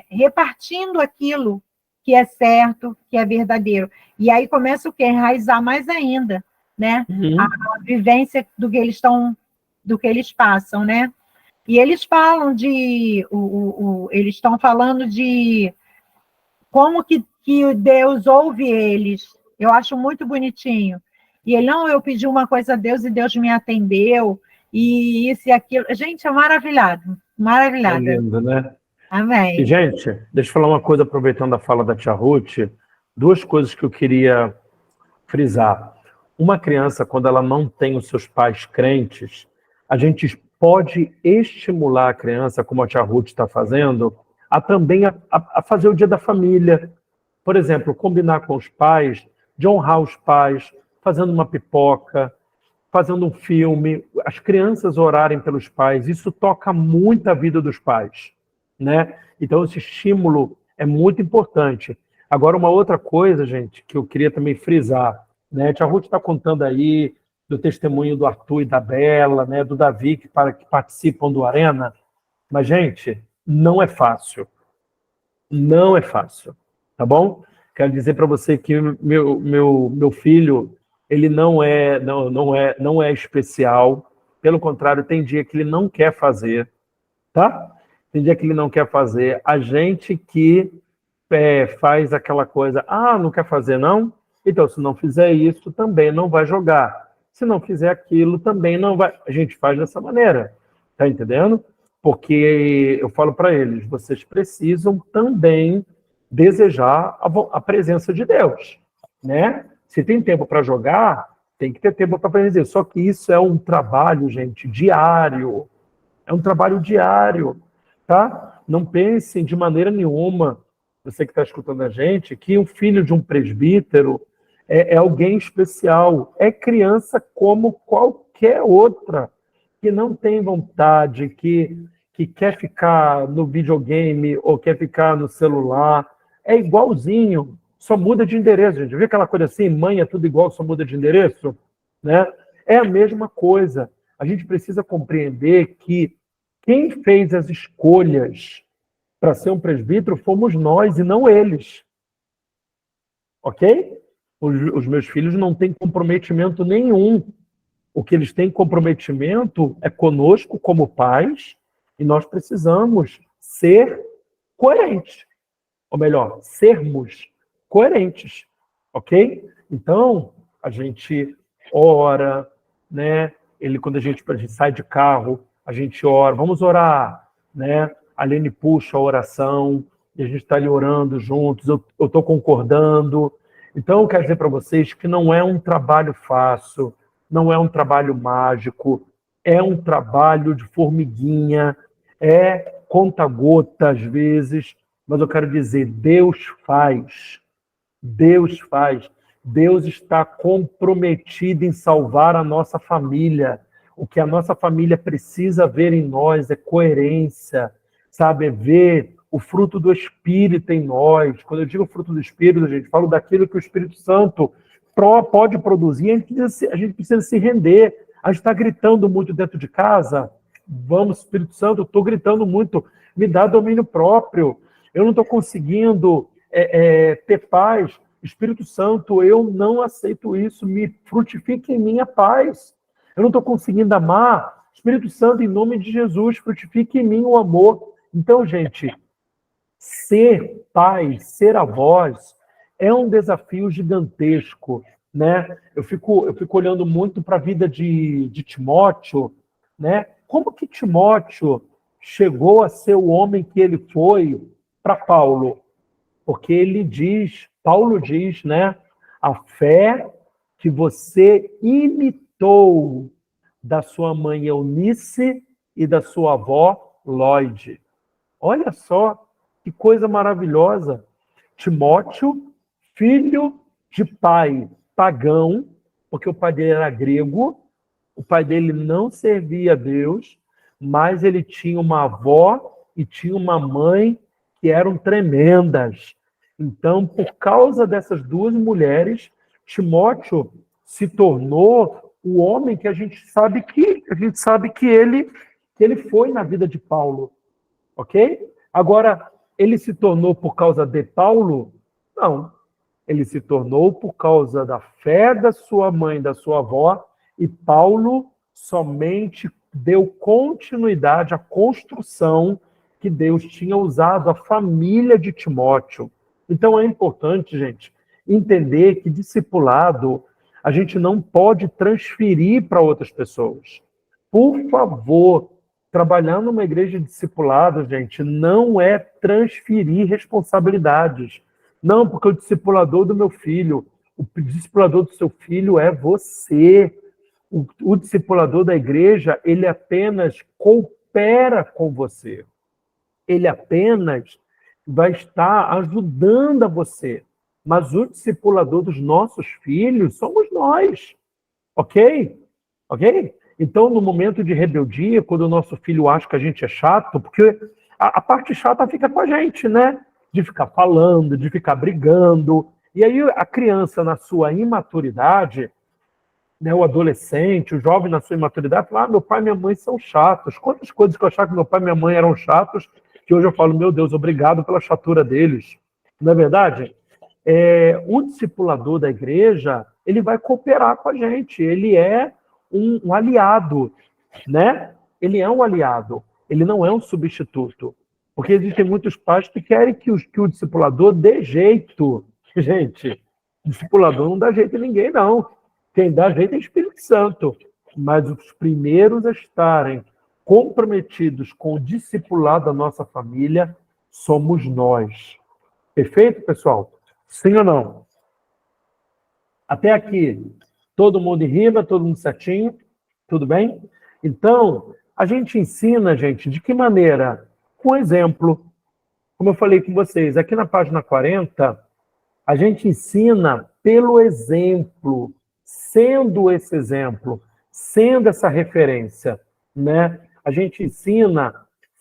repartindo aquilo que é certo, que é verdadeiro. E aí começa o quê? Enraizar mais ainda, né? A vivência do que eles passam, né? E eles falam eles estão falando de como que Deus ouve eles. Eu acho muito bonitinho. E ele, não, eu pedi uma coisa a Deus e Deus me atendeu, e isso e aquilo. Gente, é maravilhado, maravilhada. É lindo, né? Amém. E, gente, deixa eu falar uma coisa, aproveitando a fala da tia Ruth, 2 coisas que eu queria frisar. Uma criança, quando ela não tem os seus pais crentes, a gente pode estimular a criança, como a tia Ruth está fazendo, a também a fazer o dia da família. Por exemplo, combinar com os pais, de honrar os pais, fazendo uma pipoca, fazendo um filme, as crianças orarem pelos pais, isso toca muito a vida dos pais, né? Então, esse estímulo é muito importante. Agora, uma outra coisa, gente, que eu queria também frisar, né? A tia Ruth está contando aí do testemunho do Arthur e da Bela, né? Do Davi, que participam do Arena. Mas, gente, não é fácil. Não é fácil, tá bom? Quero dizer para você que meu filho, ele não é especial. Pelo contrário, tem dia que ele não quer fazer, tá? Tem dia que ele não quer fazer. A gente que faz aquela coisa, não quer fazer não? Então, se não fizer isso, também não vai jogar. Se não fizer aquilo, também não vai. A gente faz dessa maneira, tá entendendo? Porque eu falo para eles, vocês precisam também desejar a presença de Deus. né? Se tem tempo para jogar, tem que ter tempo para aprender. Só que isso é um trabalho, gente, diário. É um trabalho diário, tá? Não pensem de maneira nenhuma, você que está escutando a gente, que o filho de um presbítero é alguém especial. É criança como qualquer outra, que não tem vontade, que quer ficar no videogame ou quer ficar no celular. É igualzinho, só muda de endereço, gente. Viu aquela coisa assim, mãe é tudo igual, só muda de endereço? Né? É a mesma coisa. A gente precisa compreender que quem fez as escolhas para ser um presbítero fomos nós e não eles. Ok? Os meus filhos não têm comprometimento nenhum. O que eles têm comprometimento é conosco como pais e nós precisamos ser coerentes. Ou melhor, sermos coerentes. Ok? Então, a gente ora, né? Quando a gente sai de carro, a gente ora, vamos orar, né? A Lene puxa a oração e a gente está ali orando juntos, eu estou concordando. Então, eu quero dizer para vocês que não é um trabalho fácil, não é um trabalho mágico, é um trabalho de formiguinha, é conta-gota às vezes, mas eu quero dizer, Deus faz. Deus faz. Deus está comprometido em salvar a nossa família. O que a nossa família precisa ver em nós é coerência, sabe? É ver o fruto do Espírito em nós. Quando eu digo fruto do Espírito, gente, falo daquilo que o Espírito Santo pode produzir. A gente precisa se render. A gente está gritando muito dentro de casa. Vamos, Espírito Santo, eu estou gritando muito. Me dá domínio próprio. Eu não estou conseguindo ter paz. Espírito Santo, eu não aceito isso. Me frutifique em mim a paz. Eu não estou conseguindo amar. Espírito Santo, em nome de Jesus, frutifique em mim o amor. Então, gente, ser pai, ser avós, é um desafio gigantesco, né? Eu fico olhando muito para a vida de Timóteo, né? Como que Timóteo chegou a ser o homem que ele foi para Paulo? Porque Paulo diz, né? A fé que você imitou da sua mãe Eunice e da sua avó Lloyd. Olha só que coisa maravilhosa. Timóteo, filho de pai pagão, porque o pai dele era grego, o pai dele não servia a Deus, mas ele tinha uma avó e tinha uma mãe que eram tremendas. Então, por causa dessas duas mulheres, Timóteo se tornou o homem que a gente sabe que ele foi na vida de Paulo, ok? Agora, ele se tornou por causa de Paulo? Não. Ele se tornou por causa da fé da sua mãe, da sua avó, e Paulo somente deu continuidade à construção que Deus tinha usado a família de Timóteo. Então é importante, gente, entender que discipulado a gente não pode transferir para outras pessoas. Por favor, trabalhar numa igreja de discipulado, gente, não é transferir responsabilidades. Não, porque o discipulador do meu filho, o discipulador do seu filho é você. O discipulador da igreja, ele apenas coopera com você. Ele apenas vai estar ajudando a você. Mas o discipulador dos nossos filhos somos nós. Ok? Ok? Então, no momento de rebeldia, quando o nosso filho acha que a gente é chato, porque a parte chata fica com a gente, né? De ficar falando, de ficar brigando. E aí a criança, na sua imaturidade, né, o adolescente, o jovem na sua imaturidade, fala, meu pai e minha mãe são chatos. Quantas coisas que eu achava que meu pai e minha mãe eram chatos, que hoje eu falo, meu Deus, obrigado pela chatura deles. Não é verdade? O discipulador da igreja, ele vai cooperar com a gente, ele é um aliado, né? Ele é um aliado, ele não é um substituto. Porque existem muitos pais que querem que o discipulador dê jeito. Gente, discipulador não dá jeito em ninguém, não. Quem dá jeito é o Espírito Santo. Mas os primeiros a estarem comprometidos com o discipulado da nossa família somos nós. Perfeito, pessoal? Sim ou não? Até aqui, todo mundo em rima, todo mundo certinho, tudo bem? Então, a gente ensina, gente, de que maneira? Com exemplo. Como eu falei com vocês, aqui na página 40, a gente ensina pelo exemplo, sendo esse exemplo, sendo essa referência, né? A gente ensina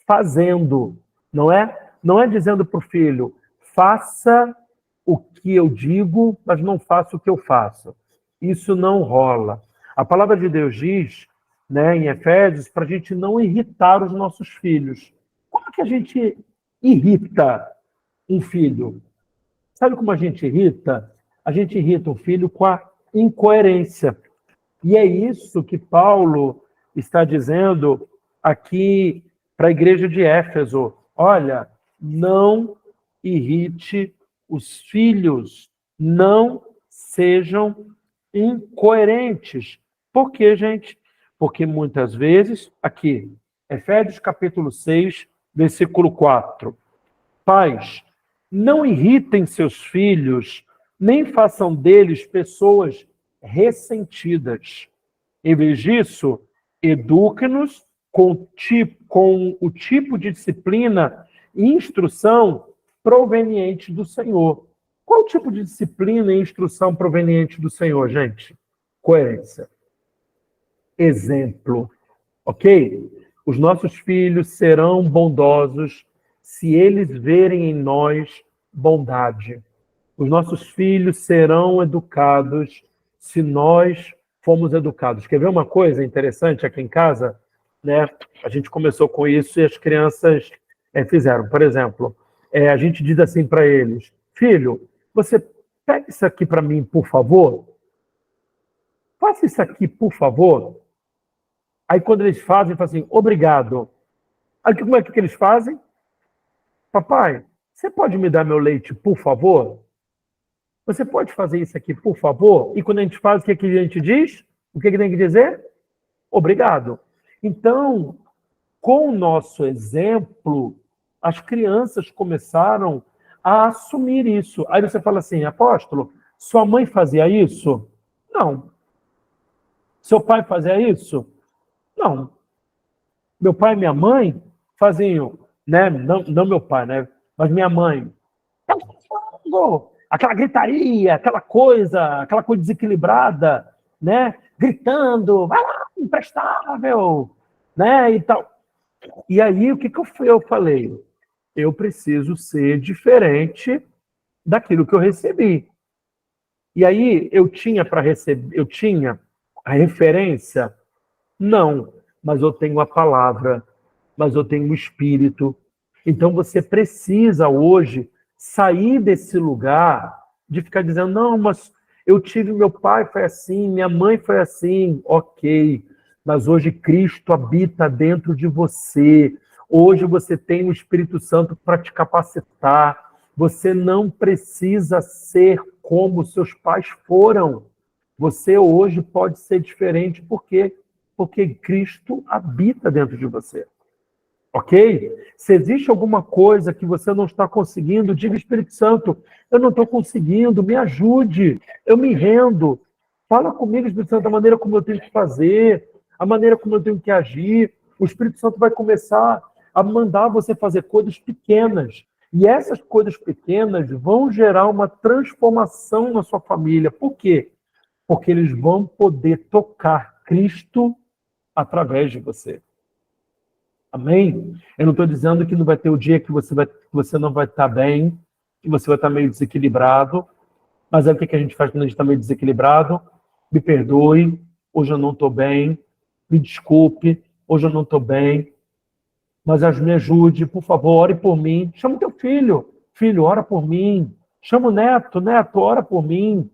fazendo, não é? Não é dizendo para o filho, faça o que eu digo, mas não faça o que eu faço. Isso não rola. A palavra de Deus diz, né, em Efésios, para a gente não irritar os nossos filhos. Como que a gente irrita um filho? Sabe como a gente irrita? A gente irrita o filho com a incoerência. E é isso que Paulo está dizendo aqui para a igreja de Éfeso. Olha, não irrite os filhos, não sejam incoerentes. Por quê, gente? Porque muitas vezes, aqui, Efésios capítulo 6, versículo 4. Pais, não irritem seus filhos, nem façam deles pessoas ressentidas. Em vez disso, eduque-nos com o tipo de disciplina e instrução proveniente do Senhor. Qual tipo de disciplina e instrução proveniente do Senhor, gente? Coerência. Exemplo. Ok? Os nossos filhos serão bondosos se eles verem em nós bondade. Os nossos filhos serão educados se nós formos educados. Quer ver uma coisa interessante aqui em casa? Né? A gente começou com isso e as crianças fizeram. Por exemplo, a gente diz assim para eles, filho, você pega isso aqui para mim, por favor? Faça isso aqui, por favor. Aí quando eles fazem, falam assim, obrigado. Aí como é que eles fazem? Papai, você pode me dar meu leite, por favor? Você pode fazer isso aqui, por favor? E quando a gente faz, o que a gente diz? O que tem que dizer? Obrigado. Então, com o nosso exemplo, as crianças começaram a assumir isso. Aí você fala assim, apóstolo, sua mãe fazia isso? Não. Seu pai fazia isso? Não. Meu pai e minha mãe faziam, né? Não meu pai, né? Mas minha mãe. Aquela gritaria, aquela coisa desequilibrada, né? Gritando, vai lá, imprestável, né? E tal. E aí, o que eu falei? Eu preciso ser diferente daquilo que eu recebi. E aí, eu tinha para receber, eu tinha a referência? Não, mas eu tenho a palavra, mas eu tenho o Espírito. Então, você precisa hoje sair desse lugar de ficar dizendo, não, mas eu tive, meu pai foi assim, minha mãe foi assim, ok, mas hoje Cristo habita dentro de você, hoje você tem o Espírito Santo para te capacitar, você não precisa ser como seus pais foram, você hoje pode ser diferente, por quê? Porque Cristo habita dentro de você. Ok? Se existe alguma coisa que você não está conseguindo, diga, Espírito Santo, eu não estou conseguindo, me ajude, eu me rendo. Fala comigo, Espírito Santo, a maneira como eu tenho que fazer, a maneira como eu tenho que agir. O Espírito Santo vai começar a mandar você fazer coisas pequenas. E essas coisas pequenas vão gerar uma transformação na sua família. Por quê? Porque eles vão poder tocar Cristo através de você. Amém? Eu não estou dizendo que não vai ter o dia que você não vai estar bem, que você vai estar meio desequilibrado, mas é o que a gente faz quando a gente está meio desequilibrado? Me perdoe, hoje eu não estou bem, me desculpe, hoje eu não estou bem, mas me ajude, por favor, ore por mim. Chama o teu filho, filho, ora por mim. Chama o neto, neto, ora por mim.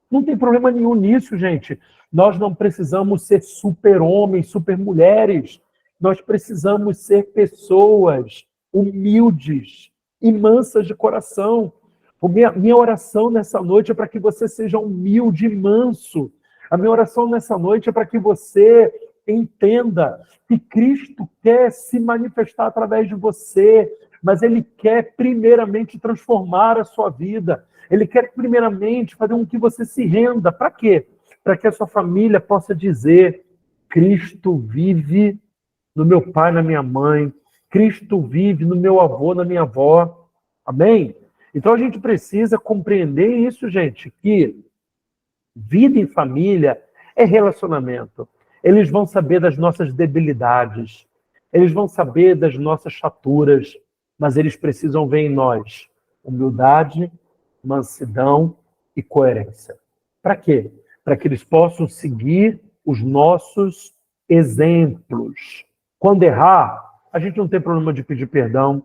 Não tem problema nenhum nisso, gente. Nós não precisamos ser super-homens, super-mulheres. Nós precisamos ser pessoas humildes e mansas de coração. Minha oração nessa noite é para que você seja humilde e manso. A minha oração nessa noite é para que você entenda que Cristo quer se manifestar através de você, mas Ele quer primeiramente transformar a sua vida. Ele quer, primeiramente, fazer com que você se renda. Para quê? Para que a sua família possa dizer: Cristo vive no meu pai, na minha mãe. Cristo vive no meu avô, na minha avó. Amém? Então a gente precisa compreender isso, gente, que vida em família é relacionamento. Eles vão saber das nossas debilidades. Eles vão saber das nossas chaturas. Mas eles precisam ver em nós humildade, mansidão e coerência. Para quê? Para que eles possam seguir os nossos exemplos. Quando errar, a gente não tem problema de pedir perdão.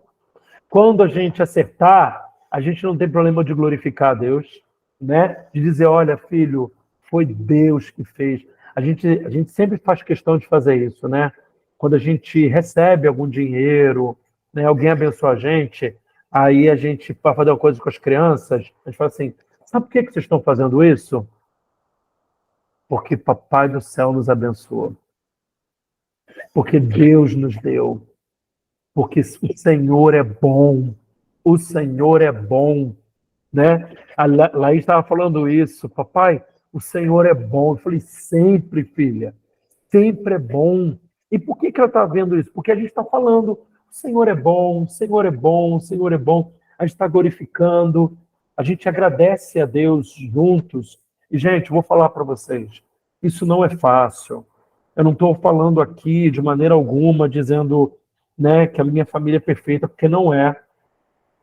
Quando a gente acertar, a gente não tem problema de glorificar a Deus, né? De dizer: olha, filho, foi Deus que fez. A gente sempre faz questão de fazer isso, né? Quando a gente recebe algum dinheiro, né, alguém abençoa a gente, aí a gente, para fazer uma coisa com as crianças, a gente fala assim: sabe por que vocês estão fazendo isso? Porque Papai do Céu nos abençoou. Porque Deus nos deu. Porque o Senhor é bom. O Senhor é bom. Né? A Laís estava falando isso. Papai, o Senhor é bom. Eu falei: sempre, filha. Sempre é bom. E por que ela está vendo isso? Porque a gente está falando: o Senhor é bom, o Senhor é bom, o Senhor é bom. A gente está glorificando. A gente agradece a Deus juntos. E, gente, vou falar para vocês. Isso não é fácil. Eu não estou falando aqui de maneira alguma dizendo, né, que a minha família é perfeita, porque não é,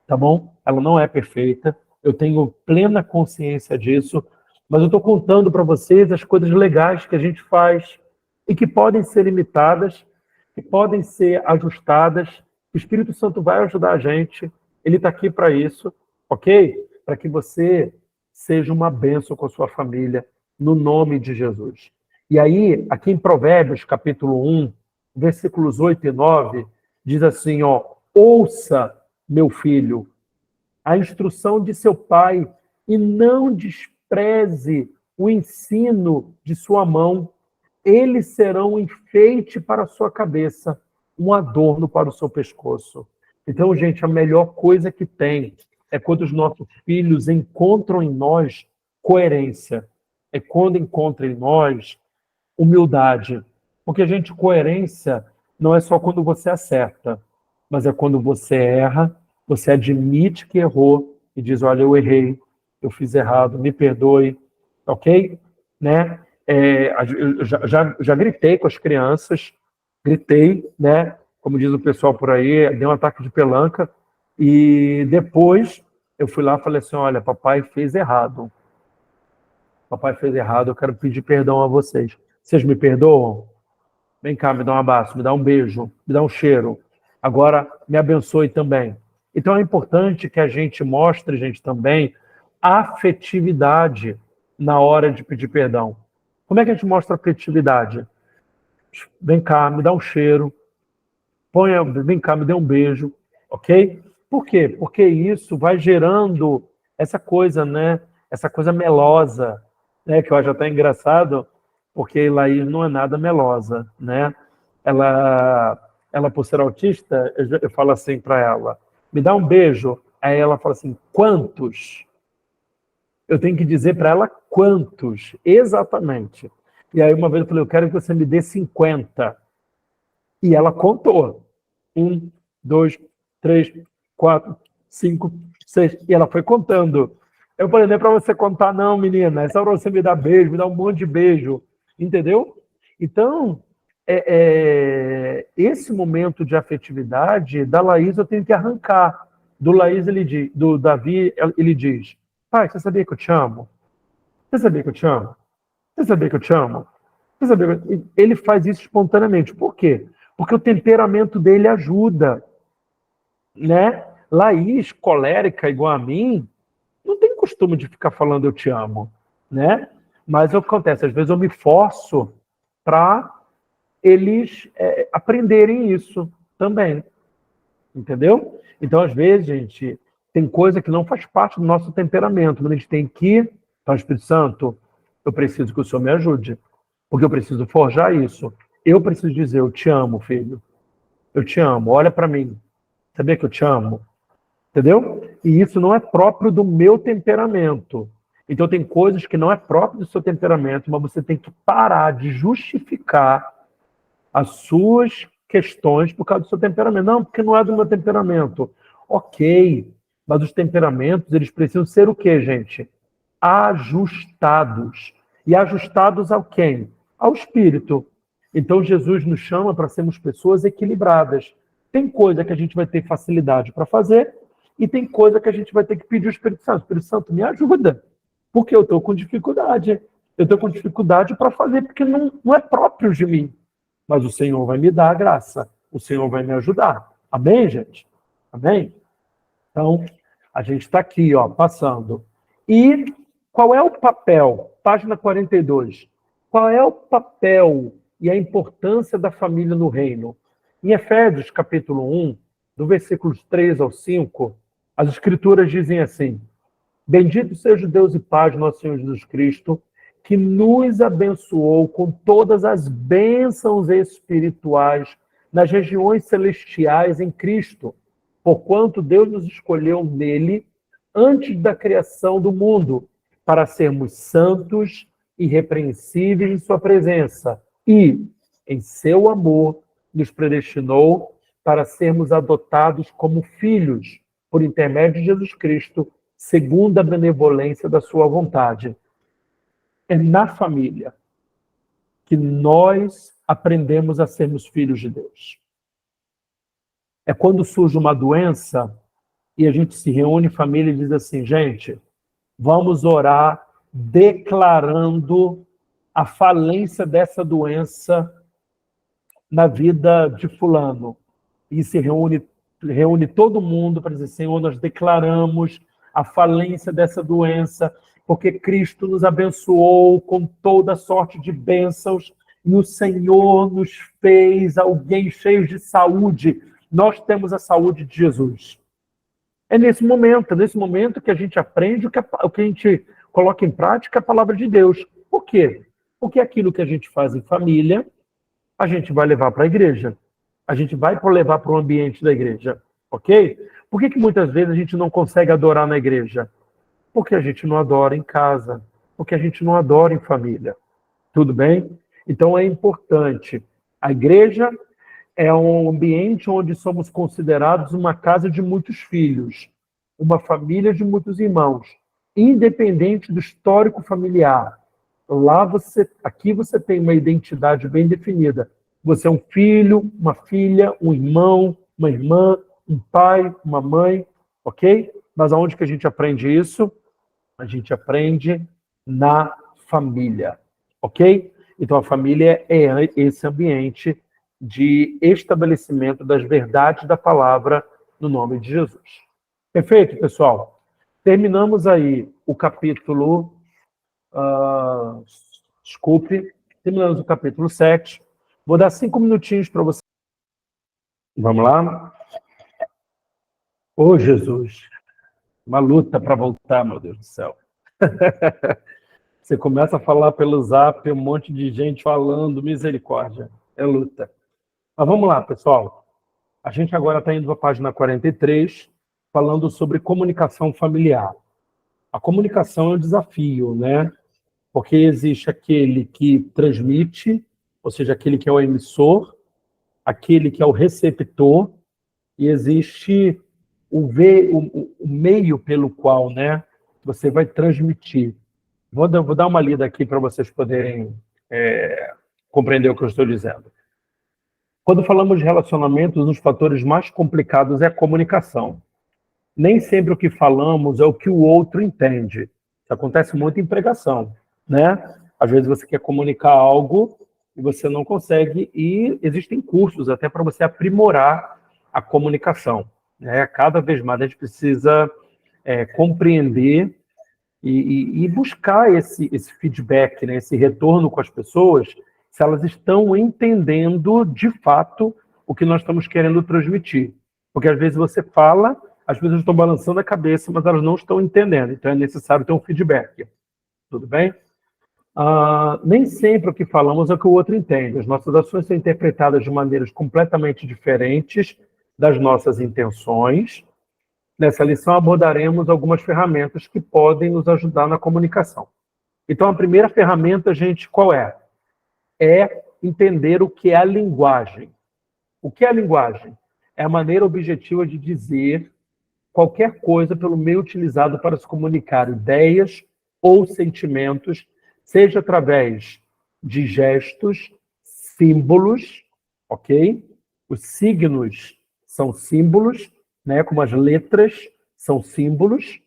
tá bom? Ela não é perfeita. Eu tenho plena consciência disso, mas eu estou contando para vocês as coisas legais que a gente faz e que podem ser limitadas, que podem ser ajustadas. O Espírito Santo vai ajudar a gente. Ele está aqui para isso, ok? Para que você seja uma bênção com a sua família, no nome de Jesus. E aí, aqui em Provérbios, capítulo 1, versículos 8 e 9, diz assim, ó: ouça, meu filho, a instrução de seu pai e não despreze o ensino de sua mão. Eles serão um enfeite para a sua cabeça, um adorno para o seu pescoço. Então, gente, a melhor coisa que tem é quando os nossos filhos encontram em nós coerência. É quando encontram em nós humildade. Porque, gente, coerência não é só quando você acerta, mas é quando você erra, você admite que errou e diz: olha, eu errei, eu fiz errado, me perdoe, ok? Né? Eu já gritei com as crianças, gritei, né? Como diz o pessoal por aí, dei um ataque de pelanca, e depois eu fui lá e falei assim: olha, papai fez errado. Papai fez errado, eu quero pedir perdão a vocês. Vocês me perdoam? Vem cá, me dá um abraço, me dá um beijo, me dá um cheiro. Agora, me abençoe também. Então, é importante que a gente mostre, gente, também afetividade na hora de pedir perdão. Como é que a gente mostra afetividade? Vem cá, me dá um cheiro. Vem cá, me dê um beijo, ok? Por quê? Porque isso vai gerando essa coisa, né? Essa coisa melosa, né? Que eu acho até engraçado, porque Laís não é nada melosa, né? Ela por ser autista, eu falo assim para ela: me dá um beijo. Aí ela fala assim: quantos? Eu tenho que dizer para ela quantos, exatamente. E aí uma vez eu falei: eu quero que você me dê 50. E ela contou. 1, 2, 3, 4, 5, 6. E ela foi contando. Eu falei: não é para você contar não, menina. É só para você me dar beijo, me dar um monte de beijo. Entendeu? Então, esse momento de afetividade da Laís eu tenho que arrancar. Do Davi, ele diz: pai, você sabia que eu te amo? Você sabia que eu te amo? Você sabia que eu te amo? Você sabia que... Ele faz isso espontaneamente. Por quê? Porque o temperamento dele ajuda. Né? Laís, colérica igual a mim, não tem costume de ficar falando eu te amo. Né? Mas o que acontece? Às vezes eu me forço para eles aprenderem isso também. Entendeu? Então, às vezes, gente, tem coisa que não faz parte do nosso temperamento, mas a gente tem que, para o Espírito Santo, eu preciso que o Senhor me ajude, porque eu preciso forjar isso. Eu preciso dizer: eu te amo, filho. Eu te amo, olha para mim. Sabia que eu te amo? Entendeu? E isso não é próprio do meu temperamento. Então tem coisas que não é próprio do seu temperamento, mas você tem que parar de justificar as suas questões por causa do seu temperamento. Não, porque não é do meu temperamento. Ok, mas os temperamentos, eles precisam ser o quê, gente? Ajustados. E ajustados ao quem? Ao Espírito. Então Jesus nos chama para sermos pessoas equilibradas. Tem coisa que a gente vai ter facilidade para fazer e tem coisa que a gente vai ter que pedir ao Espírito Santo. Espírito Santo, me ajuda, porque eu estou com dificuldade. Eu estou com dificuldade para fazer, porque não é próprio de mim. Mas o Senhor vai me dar a graça. O Senhor vai me ajudar. Amém, gente? Amém? Então, a gente está aqui, ó, passando. E qual é o papel? Página 42. Qual é o papel e a importância da família no reino? Em Efésios, capítulo 1, do versículos 3 ao 5, as Escrituras dizem assim: Bendito seja o Deus e Pai de nosso Senhor Jesus Cristo, que nos abençoou com todas as bênçãos espirituais nas regiões celestiais em Cristo, porquanto Deus nos escolheu nele antes da criação do mundo, para sermos santos e irrepreensíveis em sua presença, e, em seu amor, nos predestinou para sermos adotados como filhos, por intermédio de Jesus Cristo, segundo a benevolência da sua vontade. É na família que nós aprendemos a sermos filhos de Deus. É quando surge uma doença e a gente se reúne em família e diz assim: gente, vamos orar declarando a falência dessa doença na vida de fulano. E se reúne todo mundo para dizer: Senhor, nós declaramos a falência dessa doença, porque Cristo nos abençoou com toda sorte de bênçãos, e o Senhor nos fez alguém cheio de saúde. Nós temos a saúde de Jesus. É nesse momento que a gente aprende o que a gente coloca em prática a palavra de Deus. Por quê? Porque aquilo que a gente faz em família, a gente vai levar para a igreja. A gente vai levar para o ambiente da igreja. Ok? Por que muitas vezes a gente não consegue adorar na igreja? Porque a gente não adora em casa. Porque a gente não adora em família. Tudo bem? Então é importante. A igreja é um ambiente onde somos considerados uma casa de muitos filhos, uma família de muitos irmãos, independente do histórico familiar. Aqui você tem uma identidade bem definida. Você é um filho, uma filha, um irmão, uma irmã, um pai, uma mãe, ok? Mas aonde que a gente aprende isso? A gente aprende na família, ok? Então a família é esse ambiente de estabelecimento das verdades da palavra no nome de Jesus. Perfeito, pessoal? Terminamos aí o capítulo... terminamos o capítulo 7. Vou dar 5 minutinhos para você. Vamos lá? Ô, Jesus! Uma luta para voltar, meu Deus do céu. Você começa a falar pelo zap, um monte de gente falando, misericórdia. É luta. Mas vamos lá, pessoal. A gente agora está indo para a página 43, falando sobre comunicação familiar. A comunicação é um desafio, né? Porque existe aquele que transmite, ou seja, aquele que é o emissor, aquele que é o receptor, e existe o meio pelo qual, né, você vai transmitir. Vou dar uma lida aqui para vocês poderem compreender o que eu estou dizendo. Quando falamos de relacionamentos, um dos fatores mais complicados é a comunicação. Nem sempre o que falamos é o que o outro entende. Isso acontece muito em pregação, né? Às vezes você quer comunicar algo e você não consegue, e existem cursos até para você aprimorar a comunicação, né? Cada vez mais a gente precisa compreender e buscar esse feedback, né? Esse retorno com as pessoas, se elas estão entendendo de fato o que nós estamos querendo transmitir. Porque às vezes você fala, as pessoas estão balançando a cabeça, mas elas não estão entendendo. Então é necessário ter um feedback. Tudo bem? Nem sempre o que falamos é o que o outro entende. As nossas ações são interpretadas de maneiras completamente diferentes das nossas intenções. Nessa lição abordaremos algumas ferramentas que podem nos ajudar na comunicação. Então, a primeira ferramenta, gente, qual é? É entender o que é a linguagem. O que é a linguagem? É a maneira objetiva de dizer qualquer coisa pelo meio utilizado para se comunicar ideias ou sentimentos, seja através de gestos, símbolos, ok? Os signos são símbolos, né? Como as letras são símbolos,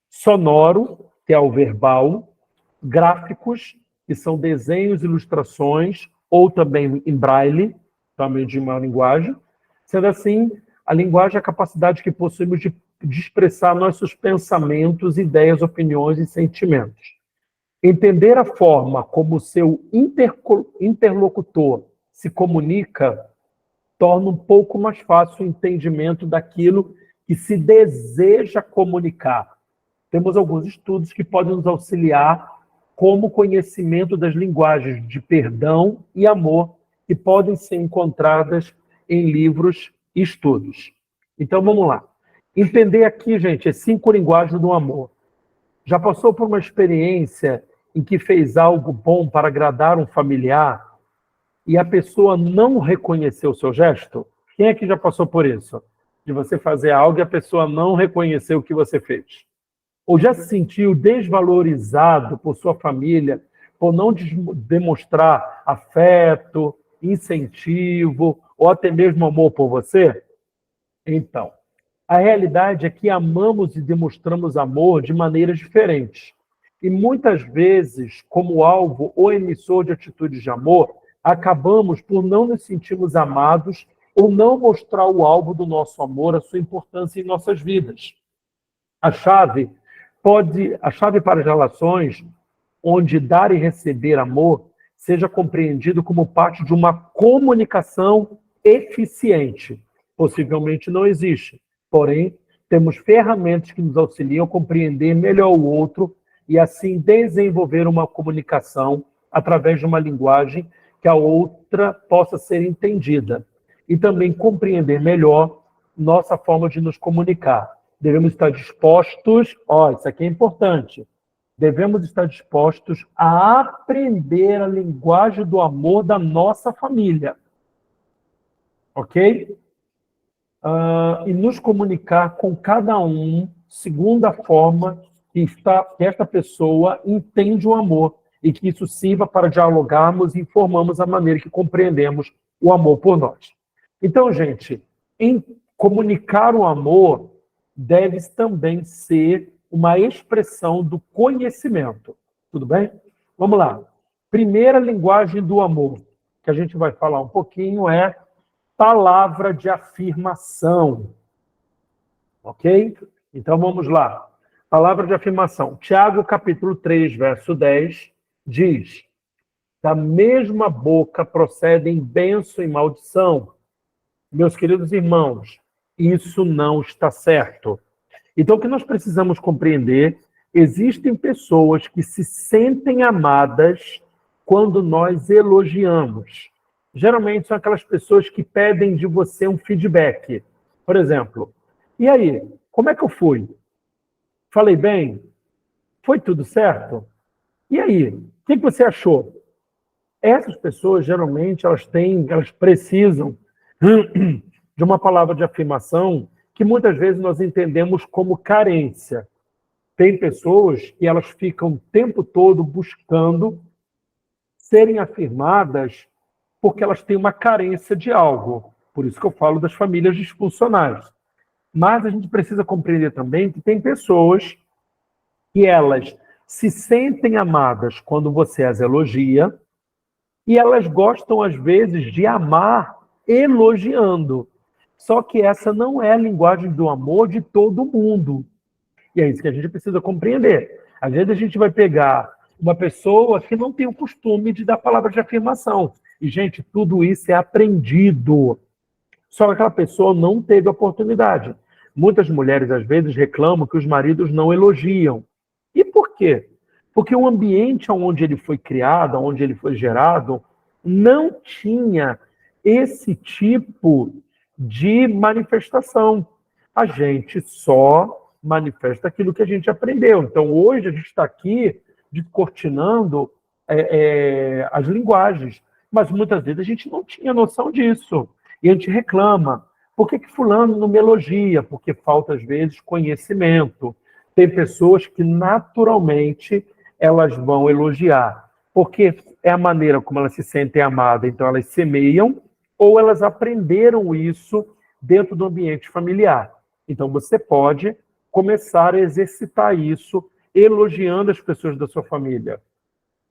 sonoro, que é o verbal, gráficos, que são desenhos, ilustrações, ou também em braille, também de uma linguagem. Sendo assim, a linguagem é a capacidade que possuímos de expressar nossos pensamentos, ideias, opiniões e sentimentos. Entender a forma como o seu interlocutor se comunica torna um pouco mais fácil o entendimento daquilo que se deseja comunicar. Temos alguns estudos que podem nos auxiliar como conhecimento das linguagens de perdão e amor, que podem ser encontradas em livros e estudos. Então, vamos lá. Entender aqui, gente, as 5 linguagens do amor. Já passou por uma experiência em que fez algo bom para agradar um familiar e a pessoa não reconheceu o seu gesto? Quem é que já passou por isso? De você fazer algo e a pessoa não reconheceu o que você fez? Ou já se sentiu desvalorizado por sua família por não demonstrar afeto, incentivo ou até mesmo amor por você? Então, a realidade é que amamos e demonstramos amor de maneiras diferentes. E muitas vezes, como alvo ou emissor de atitudes de amor, acabamos por não nos sentirmos amados ou não mostrar o alvo do nosso amor, a sua importância em nossas vidas. A chave para as relações onde dar e receber amor seja compreendido como parte de uma comunicação eficiente. Possivelmente não existe. Porém, temos ferramentas que nos auxiliam a compreender melhor o outro e assim desenvolver uma comunicação através de uma linguagem que a outra possa ser entendida. E também compreender melhor nossa forma de nos comunicar. Devemos estar dispostos, isso aqui é importante, devemos estar dispostos a aprender a linguagem do amor da nossa família. Ok? E nos comunicar com cada um segundo a forma que esta pessoa entende o amor e que isso sirva para dialogarmos e informarmos a maneira que compreendemos o amor por nós. Então, gente, em comunicar o amor deve também ser uma expressão do conhecimento. Tudo bem? Vamos lá. Primeira linguagem do amor, que a gente vai falar um pouquinho, é palavra de afirmação. Ok? Então, vamos lá. Palavra de afirmação. Tiago, capítulo 3, verso 10, diz: da mesma boca procedem bênção e maldição. Meus queridos irmãos, isso não está certo. Então, o que nós precisamos compreender, existem pessoas que se sentem amadas quando nós elogiamos. Geralmente são aquelas pessoas que pedem de você um feedback. Por exemplo, e aí, como é que eu fui? Falei bem? Foi tudo certo? E aí, o que você achou? Essas pessoas, geralmente, elas precisam de uma palavra de afirmação que muitas vezes nós entendemos como carência. Tem pessoas que elas ficam o tempo todo buscando serem afirmadas porque elas têm uma carência de algo. Por isso que eu falo das famílias disfuncionais. Mas a gente precisa compreender também que tem pessoas que elas se sentem amadas quando você as elogia e elas gostam, às vezes, de amar elogiando. Só que essa não é a linguagem do amor de todo mundo. E é isso que a gente precisa compreender. Às vezes a gente vai pegar uma pessoa que não tem o costume de dar palavras de afirmação. E, gente, tudo isso é aprendido. Só que aquela pessoa não teve oportunidade. Muitas mulheres, às vezes, reclamam que os maridos não elogiam. E por quê? Porque o ambiente onde ele foi criado, onde ele foi gerado, não tinha esse tipo de manifestação. a gente só manifesta aquilo que a gente aprendeu. Então, hoje, a gente está aqui descortinando as linguagens, mas muitas vezes a gente não tinha noção disso. E a gente reclama. Por que fulano não me elogia? Porque falta, às vezes, conhecimento. Tem pessoas que, naturalmente, elas vão elogiar, porque é a maneira como elas se sentem amadas. Então, elas semeiam ou elas aprenderam isso dentro do ambiente familiar. Então, você pode começar a exercitar isso elogiando as pessoas da sua família.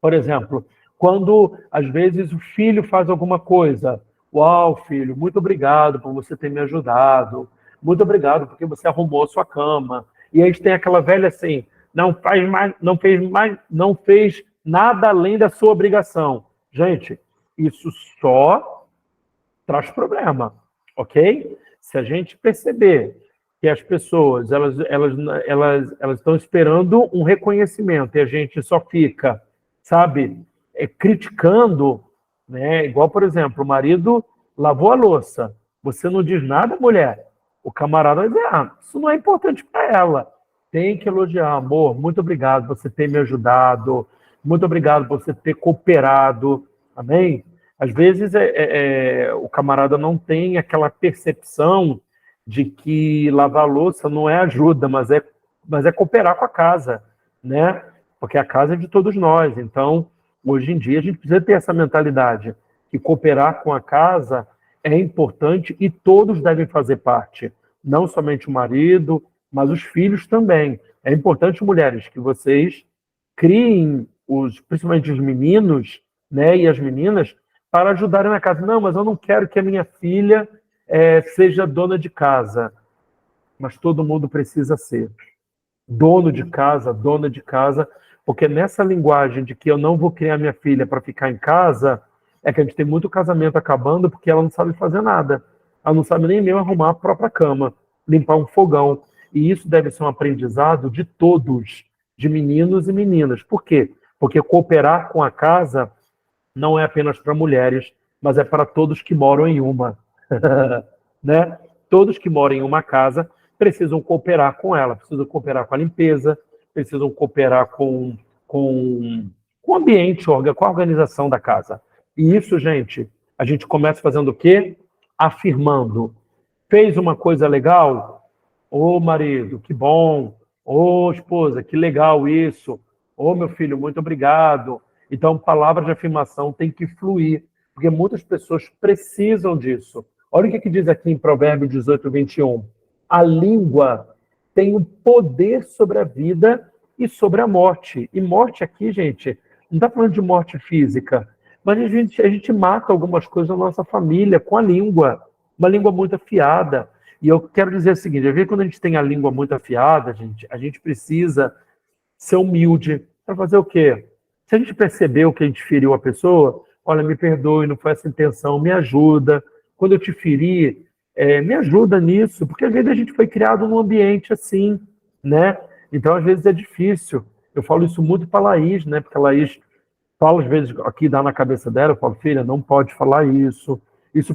Por exemplo, quando, às vezes, o filho faz alguma coisa. Uau, filho, muito obrigado por você ter me ajudado. Muito obrigado porque você arrumou a sua cama. E a gente tem aquela velha assim, não fez nada além da sua obrigação. Gente, isso só traz problema, ok? Se a gente perceber que as pessoas elas estão esperando um reconhecimento e a gente só fica, sabe, criticando, né? Igual, por exemplo, o marido lavou a louça, você não diz nada, mulher, o camarada vai dizer, isso não é importante para ela. Tem que elogiar, amor, muito obrigado por você ter me ajudado, muito obrigado por você ter cooperado, amém? Às vezes o camarada não tem aquela percepção de que lavar a louça não é ajuda, mas é cooperar com a casa, né? Porque a casa é de todos nós. Então, hoje em dia, a gente precisa ter essa mentalidade que cooperar com a casa é importante e todos devem fazer parte. Não somente o marido, mas os filhos também. É importante, mulheres, que vocês criem, principalmente os meninos, né, e as meninas, para ajudarem na casa. Não, mas eu não quero que a minha filha seja dona de casa. Mas todo mundo precisa ser dono de casa, dona de casa, porque nessa linguagem de que eu não vou criar minha filha para ficar em casa, é que a gente tem muito casamento acabando porque ela não sabe fazer nada. Ela não sabe nem mesmo arrumar a própria cama, limpar um fogão. E isso deve ser um aprendizado de todos, de meninos e meninas. Por quê? Porque cooperar com a casa não é apenas para mulheres, mas é para todos que moram em uma. Né? Todos que moram em uma casa precisam cooperar com ela, precisam cooperar com a limpeza, precisam cooperar com o ambiente, com a organização da casa. E isso, gente, a gente começa fazendo o quê? Afirmando. Fez uma coisa legal? Ô, marido, que bom. Ô, esposa, que legal isso. Ô, meu filho, muito obrigado. Então, palavra de afirmação tem que fluir, porque muitas pessoas precisam disso. Olha o que diz aqui em Provérbios 18, 21. A língua tem um poder sobre a vida e sobre a morte. E morte aqui, gente, não está falando de morte física, mas a gente mata algumas coisas na nossa família com a língua. Uma língua muito afiada. E eu quero dizer o seguinte, às vezes quando a gente tem a língua muito afiada, a gente precisa ser humilde. Para fazer o quê? Se a gente percebeu que a gente feriu a pessoa, olha, me perdoe, não foi essa a intenção, me ajuda. Quando eu te ferir, me ajuda nisso, porque às vezes a gente foi criado num ambiente assim, né? Então, às vezes é difícil. Eu falo isso muito para a Laís, né? Porque a Laís fala, às vezes, aqui dá na cabeça dela, eu falo, filha, não pode falar isso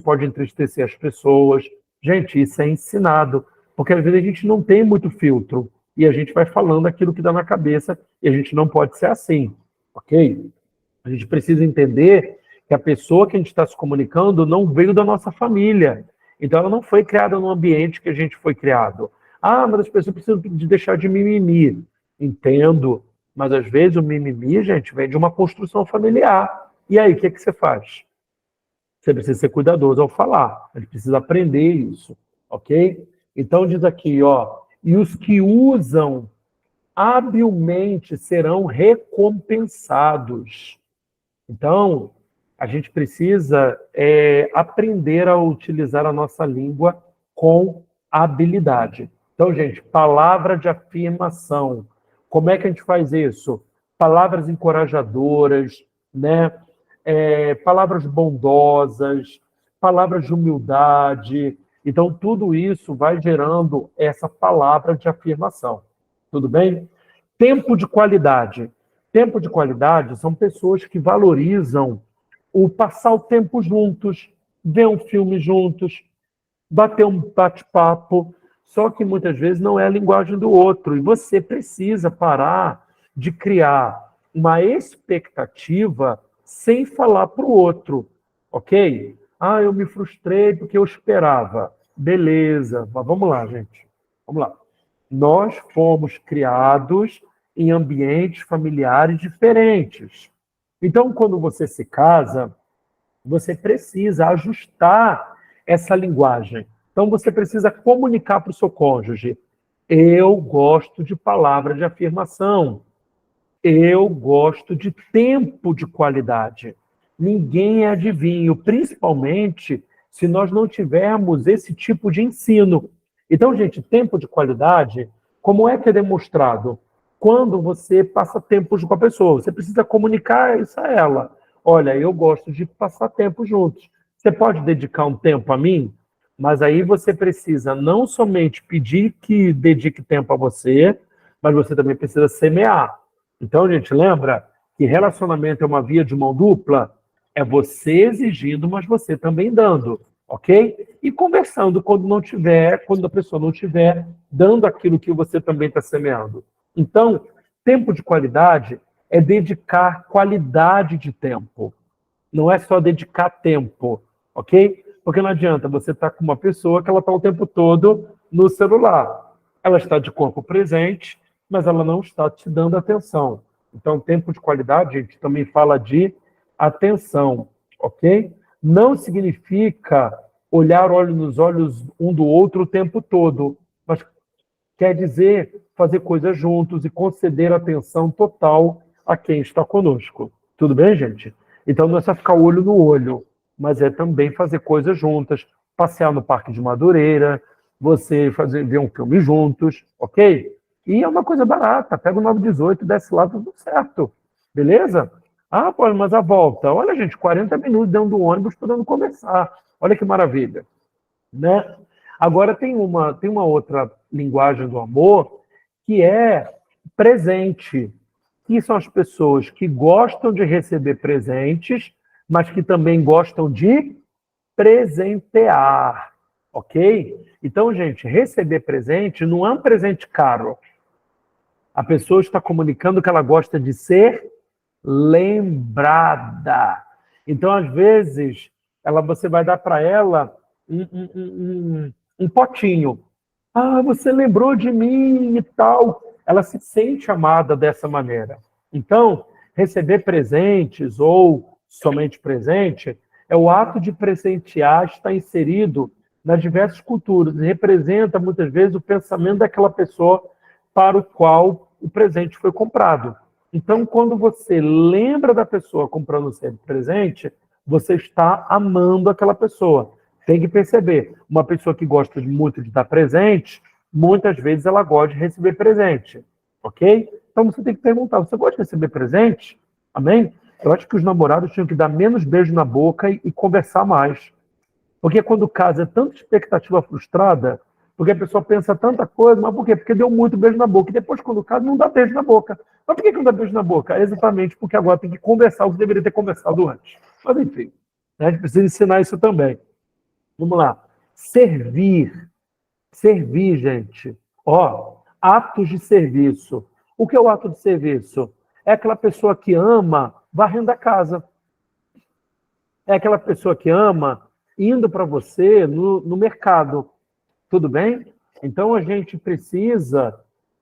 pode entristecer as pessoas. Gente, isso é ensinado, porque às vezes a gente não tem muito filtro, e a gente vai falando aquilo que dá na cabeça, e a gente não pode ser assim, ok? A gente precisa entender que a pessoa que a gente está se comunicando não veio da nossa família. Então, ela não foi criada no ambiente que a gente foi criado. Mas as pessoas precisam de deixar de mimimi. Entendo. Mas, às vezes, o mimimi, gente, vem de uma construção familiar. E aí, o que você faz? Você precisa ser cuidadoso ao falar. A gente precisa aprender isso. Ok? Então, diz aqui, ó. E os que usam habilmente serão recompensados. Então, a gente precisa aprender a utilizar a nossa língua com habilidade. Então, gente, palavra de afirmação. Como é que a gente faz isso? Palavras encorajadoras, né? Palavras bondosas, palavras de humildade. Então, tudo isso vai gerando essa palavra de afirmação. Tudo bem? Tempo de qualidade. Tempo de qualidade são pessoas que valorizam o passar o tempo juntos, ver um filme juntos, bater um bate-papo. Só que muitas vezes não é a linguagem do outro. E você precisa parar de criar uma expectativa sem falar para o outro, ok? Ah, eu me frustrei porque eu esperava. Beleza, mas vamos lá, gente. Vamos lá. Nós fomos criados em ambientes familiares diferentes. Então, quando você se casa, você precisa ajustar essa linguagem. Então, você precisa comunicar para o seu cônjuge: eu gosto de palavra de afirmação. Eu gosto de tempo de qualidade. Ninguém é adivinho, principalmente se nós não tivermos esse tipo de ensino. Então, gente, tempo de qualidade, como é que é demonstrado? Quando você passa tempo com a pessoa, você precisa comunicar isso a ela. Olha, eu gosto de passar tempo juntos. Você pode dedicar um tempo a mim? Mas aí você precisa não somente pedir que dedique tempo a você, mas você também precisa semear. Então, gente, lembra que relacionamento é uma via de mão dupla? É você exigindo, mas você também dando, ok? E conversando quando a pessoa não tiver, dando aquilo que você também está semeando. Então, tempo de qualidade é dedicar qualidade de tempo. Não é só dedicar tempo, ok? Porque não adianta você estar com uma pessoa que ela está o tempo todo no celular. Ela está de corpo presente, mas ela não está te dando atenção. Então, tempo de qualidade, a gente também fala de atenção, ok? Não significa olhar olho nos olhos um do outro o tempo todo, mas quer dizer fazer coisas juntos e conceder atenção total a quem está conosco. Tudo bem, gente? Então, não é só ficar olho no olho, mas é também fazer coisas juntas, passear no Parque de Madureira, você ver um filme juntos, ok? E é uma coisa barata, pega o 918, desce lá, tudo certo. Beleza? Ah, pô, mas a volta. Olha, gente, 40 minutos dentro do ônibus podendo conversar. Olha que maravilha. Né? Agora, tem uma outra linguagem do amor que é presente. Que são as pessoas que gostam de receber presentes, mas que também gostam de presentear. Ok? Então, gente, receber presente não é um presente caro. A pessoa está comunicando que ela gosta de ser lembrada. Então, às vezes, você vai dar para ela um potinho. Ah, você lembrou de mim e tal. Ela se sente amada dessa maneira. Então, receber presentes ou somente presente é o ato de presentear, está inserido nas diversas culturas e representa, muitas vezes, o pensamento daquela pessoa para o qual o presente foi comprado. Então, quando você lembra da pessoa comprando sempre presente, você está amando aquela pessoa. Tem que perceber, uma pessoa que gosta muito de dar presente, muitas vezes ela gosta de receber presente, ok? Então você tem que perguntar, você gosta de receber presente? Amém? Eu acho que os namorados tinham que dar menos beijo na boca e conversar mais. Porque quando o caso é tanta expectativa frustrada, porque a pessoa pensa tanta coisa, mas por quê? Porque deu muito beijo na boca. E depois, quando o caso, não dá beijo na boca. Mas por que não dá beijo na boca? É exatamente porque agora tem que conversar o que deveria ter conversado antes. Mas enfim, né? A gente precisa ensinar isso também. Vamos lá. Servir. Servir, gente. Ó, atos de serviço. O que é o ato de serviço? É aquela pessoa que ama varrendo a casa. É aquela pessoa que ama indo para você no mercado. Tudo bem? Então, a gente precisa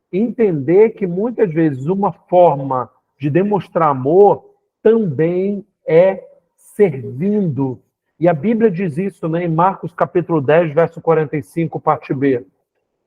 entender que, muitas vezes, uma forma de demonstrar amor também é servindo. E a Bíblia diz isso, né, em Marcos capítulo 10, verso 45, parte B.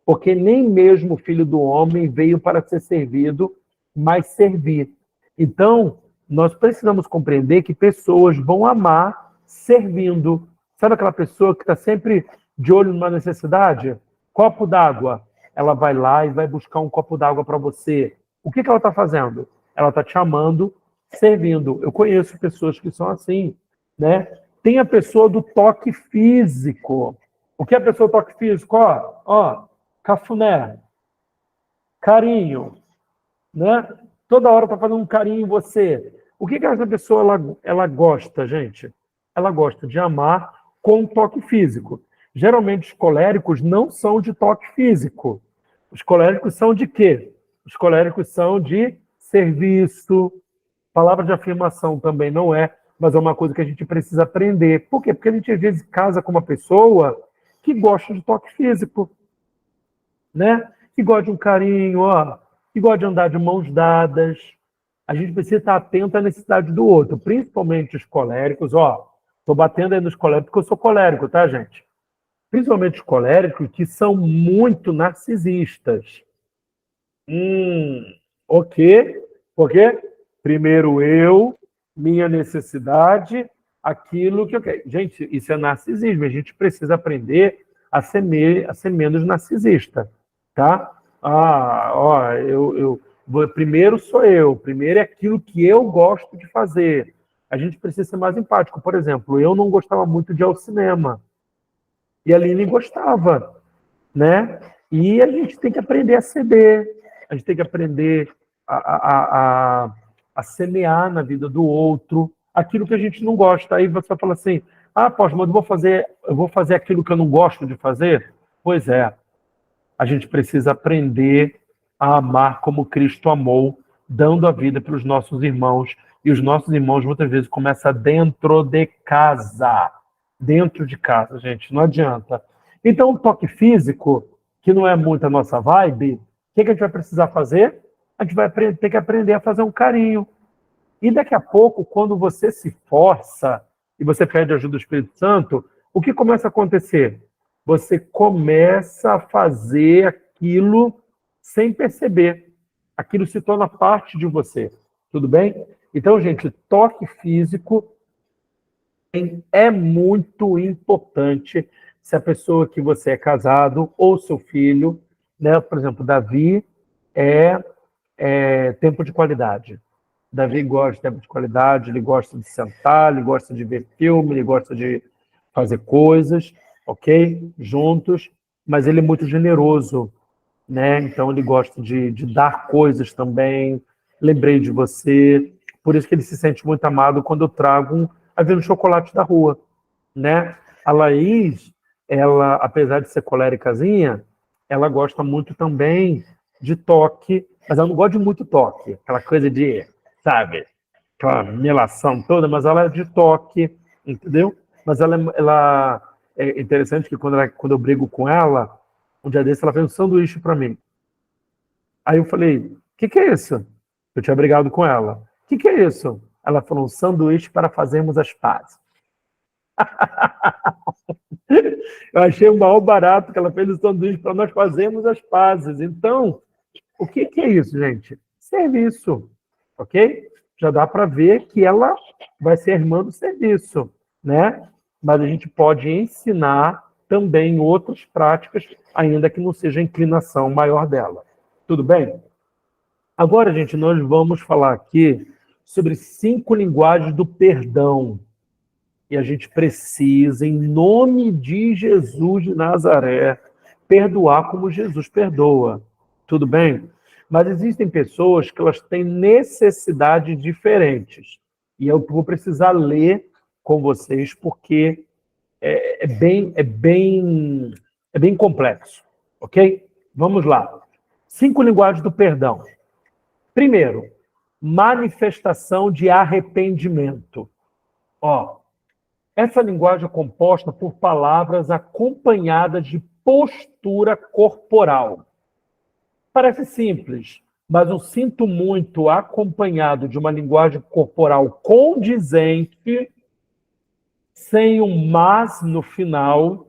Porque nem mesmo o Filho do Homem veio para ser servido, mas servir. Então, nós precisamos compreender que pessoas vão amar servindo. Sabe aquela pessoa que está sempre de olho numa necessidade? Copo d'água. Ela vai lá e vai buscar um copo d'água para você. O que ela está fazendo? Ela está te amando, servindo. Eu conheço pessoas que são assim, né? Tem a pessoa do toque físico. O que é a pessoa do toque físico? Ó, cafuné, carinho, né? Toda hora está fazendo um carinho em você. O que essa pessoa ela gosta, gente? Ela gosta de amar com toque físico. Geralmente os coléricos não são de toque físico. Os coléricos são de quê? Os coléricos são de serviço. Palavra de afirmação também não é, mas é uma coisa que a gente precisa aprender. Por quê? Porque a gente às vezes casa com uma pessoa que gosta de toque físico, né? Que gosta de um carinho, ó, que gosta de andar de mãos dadas. A gente precisa estar atento à necessidade do outro, principalmente os coléricos. Ó, estou batendo aí nos coléricos porque eu sou colérico, tá, gente? Principalmente os coléricos que são muito narcisistas. Ok. Por quê? Primeiro eu, minha necessidade, aquilo que eu quero. Gente, isso é narcisismo. A gente precisa aprender a ser menos narcisista, tá? Primeiro sou eu, primeiro é aquilo que eu gosto de fazer. A gente precisa ser mais empático. Por exemplo, eu não gostava muito de ir ao cinema. E a Aline gostava, né? E a gente tem que aprender a ceder, a gente tem que aprender a semear na vida do outro aquilo que a gente não gosta. Aí você fala assim, poxa, mas eu vou fazer aquilo que eu não gosto de fazer? Pois é, a gente precisa aprender a amar como Cristo amou, dando a vida para os nossos irmãos. E os nossos irmãos muitas vezes começam dentro de casa. Dentro de casa, gente, não adianta. Então, o toque físico, que não é muito a nossa vibe, o que a gente vai precisar fazer? A gente vai ter que aprender a fazer um carinho. E daqui a pouco, quando você se força e você pede ajuda do Espírito Santo, o que começa a acontecer? Você começa a fazer aquilo sem perceber. Aquilo se torna parte de você. Tudo bem? Então, gente, toque físico é muito importante se a pessoa que você é casado ou seu filho, né? Por exemplo, Davi é tempo de qualidade. Davi gosta de tempo de qualidade, ele gosta de sentar, ele gosta de ver filme, ele gosta de fazer coisas, ok? Juntos, mas ele é muito generoso, né? Então ele gosta de dar coisas também. Lembrei de você, por isso que ele se sente muito amado quando eu trago um chocolate da rua, né? A Laís, ela, apesar de ser coléricazinha, ela gosta muito também de toque, mas ela não gosta de muito toque, aquela coisa de, sabe, aquela melação toda, mas ela é de toque, entendeu? Mas ela é interessante que quando eu brigo com ela, um dia desse ela fez um sanduíche para mim. Aí eu falei, o que é isso? Eu tinha brigado com ela. O que é isso? Ela falou, um sanduíche para fazermos as pazes. Eu achei o maior barato que ela fez o sanduíche para nós fazermos as pazes. Então, o que é isso, gente? Serviço, ok? Já dá para ver que ela vai ser irmã do serviço, né? Mas a gente pode ensinar também outras práticas, ainda que não seja a inclinação maior dela. Tudo bem? Agora, gente, nós vamos falar aqui sobre 5 linguagens do perdão. E a gente precisa, em nome de Jesus de Nazaré, perdoar como Jesus perdoa. Tudo bem? Mas existem pessoas que elas têm necessidades diferentes. E eu vou precisar ler com vocês, porque é bem complexo. Ok? Vamos lá. 5 linguagens do perdão. Primeiro, manifestação de arrependimento. Essa linguagem é composta por palavras acompanhadas de postura corporal. Parece simples, mas eu sinto muito acompanhado de uma linguagem corporal condizente, sem um mas no final,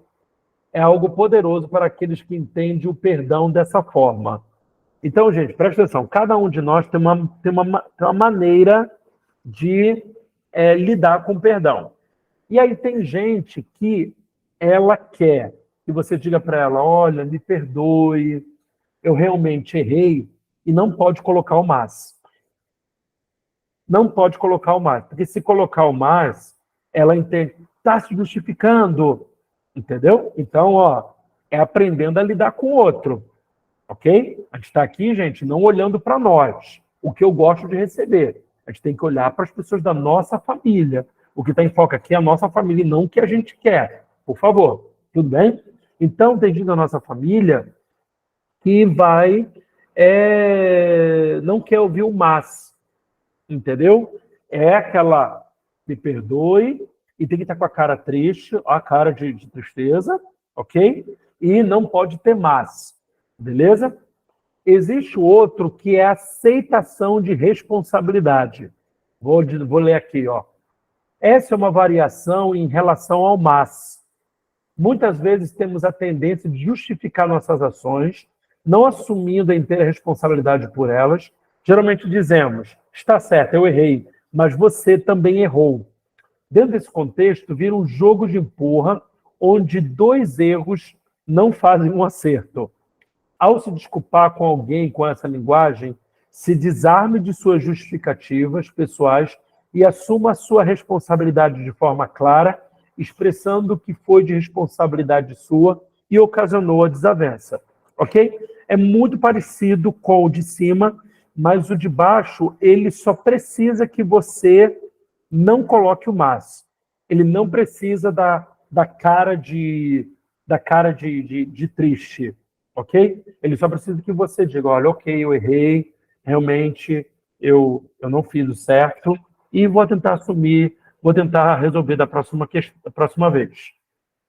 é algo poderoso para aqueles que entendem o perdão dessa forma. Então, gente, presta atenção, cada um de nós tem uma maneira de lidar com o perdão. E aí tem gente que ela quer que você diga para ela, olha, me perdoe, eu realmente errei, e não pode colocar o mas. Não pode colocar o mas, porque se colocar o mas, ela está se justificando, entendeu? Então, é aprendendo a lidar com o outro. Ok? A gente está aqui, gente, não olhando para nós, o que eu gosto de receber. A gente tem que olhar para as pessoas da nossa família. O que está em foco aqui é a nossa família e não o que a gente quer. Por favor. Tudo bem? Então, tem gente da nossa família que não quer ouvir o mas, entendeu? É aquela, me perdoe, e tem que estar com a cara triste, a cara de tristeza, ok? E não pode ter mas, beleza? Existe o outro que é a aceitação de responsabilidade. Vou ler aqui, ó. Essa é uma variação em relação ao mas. Muitas vezes temos a tendência de justificar nossas ações, não assumindo a inteira responsabilidade por elas. Geralmente dizemos, está certo, eu errei, mas você também errou. Dentro desse contexto, vira um jogo de empurra, onde 2 erros não fazem um acerto. Ao se desculpar com alguém com essa linguagem, se desarme de suas justificativas pessoais e assuma a sua responsabilidade de forma clara, expressando que foi de responsabilidade sua e ocasionou a desavença. Ok? É muito parecido com o de cima, mas o de baixo, ele só precisa que você não coloque o mas. Ele não precisa da cara de triste, ok? Ele só precisa que você diga, olha, ok, eu errei, realmente eu não fiz o certo e vou tentar assumir, vou tentar resolver da próxima vez.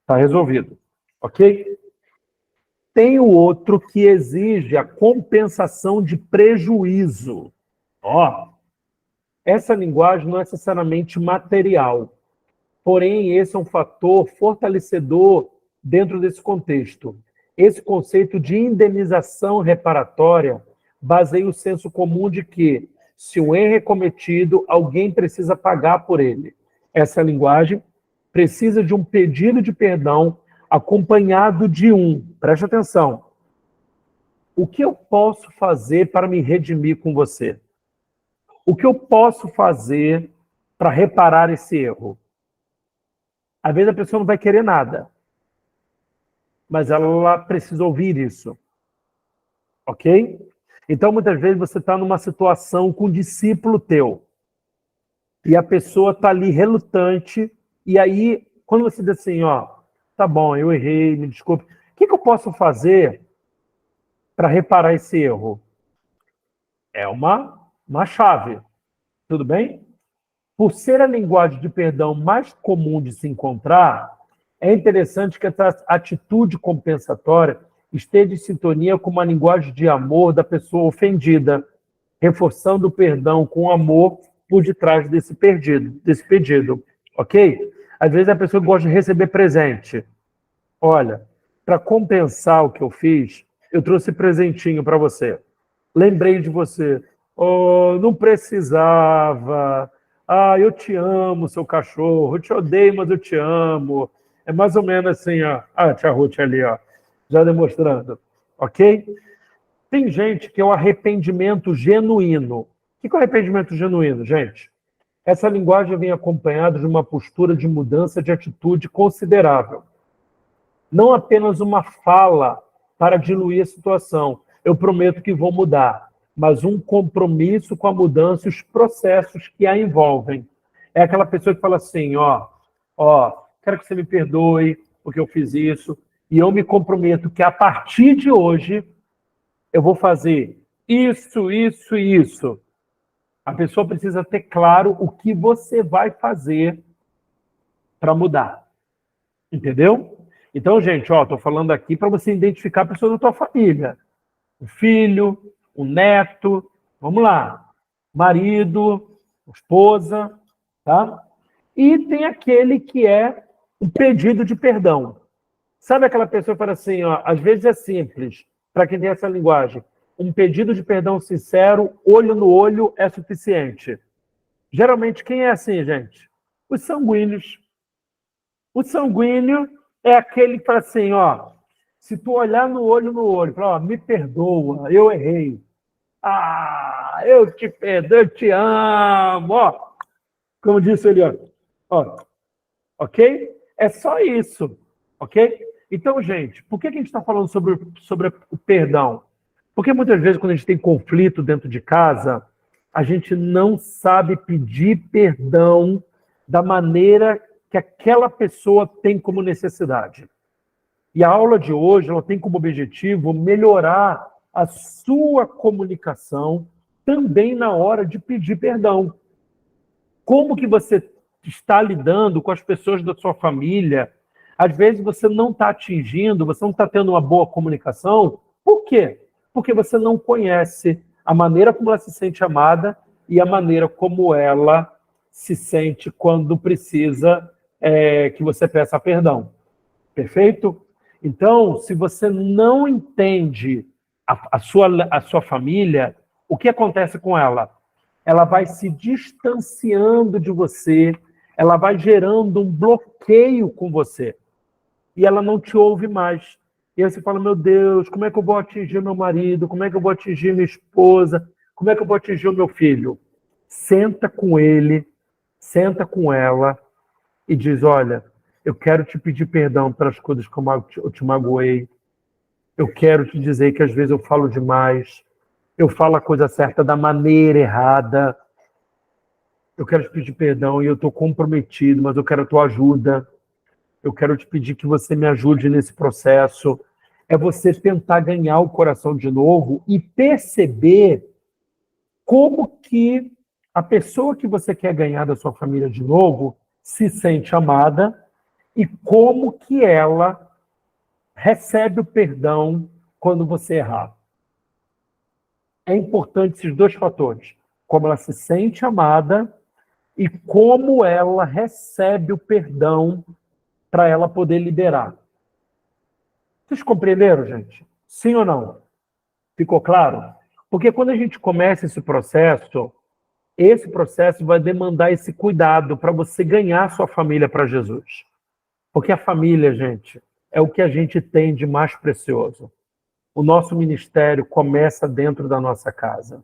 Está resolvido, ok? Tem o outro que exige a compensação de prejuízo. Ó, essa linguagem não é necessariamente material, porém esse é um fator fortalecedor dentro desse contexto. Esse conceito de indenização reparatória baseia o senso comum de que, se um erro é cometido, alguém precisa pagar por ele. Essa linguagem precisa de um pedido de perdão acompanhado de preste atenção, o que eu posso fazer para me redimir com você? O que eu posso fazer para reparar esse erro? Às vezes a pessoa não vai querer nada, mas ela precisa ouvir isso. Ok? Então, muitas vezes, você está numa situação com um discípulo teu, e a pessoa está ali relutante, e aí, quando você diz assim, ó, tá bom, eu errei, me desculpe, o que eu posso fazer para reparar esse erro? É uma chave, tudo bem? Por ser a linguagem de perdão mais comum de se encontrar, é interessante que essa atitude compensatória esteja em sintonia com uma linguagem de amor da pessoa ofendida, reforçando o perdão com amor por detrás desse pedido, ok? Às vezes a pessoa gosta de receber presente. Olha, para compensar o que eu fiz, eu trouxe presentinho para você. Lembrei de você. Oh, não precisava. Ah, eu te amo, seu cachorro. Eu te odeio, mas eu te amo. É mais ou menos assim, ó. Ah, tia Ruth ali, ó. Já demonstrando. Ok? Tem gente que é o arrependimento genuíno. O que é o arrependimento genuíno, gente? Essa linguagem vem acompanhada de uma postura de mudança de atitude considerável. Não apenas uma fala para diluir a situação. Eu prometo que vou mudar, mas um compromisso com a mudança e os processos que a envolvem. É aquela pessoa que fala assim, ó, quero que você me perdoe porque eu fiz isso, e eu me comprometo que a partir de hoje eu vou fazer isso, isso e isso. A pessoa precisa ter claro o que você vai fazer para mudar. Entendeu? Então, gente, estou falando aqui para você identificar a pessoa da tua família. O filho, o neto, vamos lá, marido, esposa, tá? E tem aquele que é o pedido de perdão. Sabe aquela pessoa que fala assim, ó, às vezes é simples, para quem tem essa linguagem, um pedido de perdão sincero, olho no olho, é suficiente. Geralmente, quem é assim, gente? Os sanguíneos. O sanguíneo é aquele que fala assim, ó, se tu olhar no olho, fala, ó, me perdoa, eu errei. Ah, eu te perdoo, eu te amo, ó. Como disse ele, ó, ok? É só isso, ok? Então, gente, por que a gente está falando sobre o perdão? Porque muitas vezes, quando a gente tem conflito dentro de casa, a gente não sabe pedir perdão da maneira que aquela pessoa tem como necessidade. E a aula de hoje ela tem como objetivo melhorar a sua comunicação também na hora de pedir perdão. Como que você está lidando com as pessoas da sua família? Às vezes você não está atingindo, você não está tendo uma boa comunicação. Por quê? Porque você não conhece a maneira como ela se sente amada e a maneira como ela se sente quando precisa que você peça perdão. Perfeito? Então, se você não entende a sua família, o que acontece com ela? Ela vai se distanciando de você, ela vai gerando um bloqueio com você. E ela não te ouve mais. E aí você fala, meu Deus, como é que eu vou atingir meu marido? Como é que eu vou atingir minha esposa? Como é que eu vou atingir o meu filho? Senta com ele, senta com ela e diz, olha, eu quero te pedir perdão pelas coisas que eu te magoei. Eu quero te dizer que às vezes eu falo demais. Eu falo a coisa certa da maneira errada. Eu quero te pedir perdão e eu estou comprometido, mas eu quero a tua ajuda. Eu quero te pedir que você me ajude nesse processo. É você tentar ganhar o coração de novo e perceber como que a pessoa que você quer ganhar da sua família de novo se sente amada e como que ela recebe o perdão quando você errar. É importante esses dois fatores, como ela se sente amada e como ela recebe o perdão para ela poder liberar. Vocês compreenderam, gente? Sim ou não? Ficou claro? Porque quando a gente começa esse processo vai demandar esse cuidado para você ganhar sua família para Jesus. Porque a família, gente, é o que a gente tem de mais precioso. O nosso ministério começa dentro da nossa casa.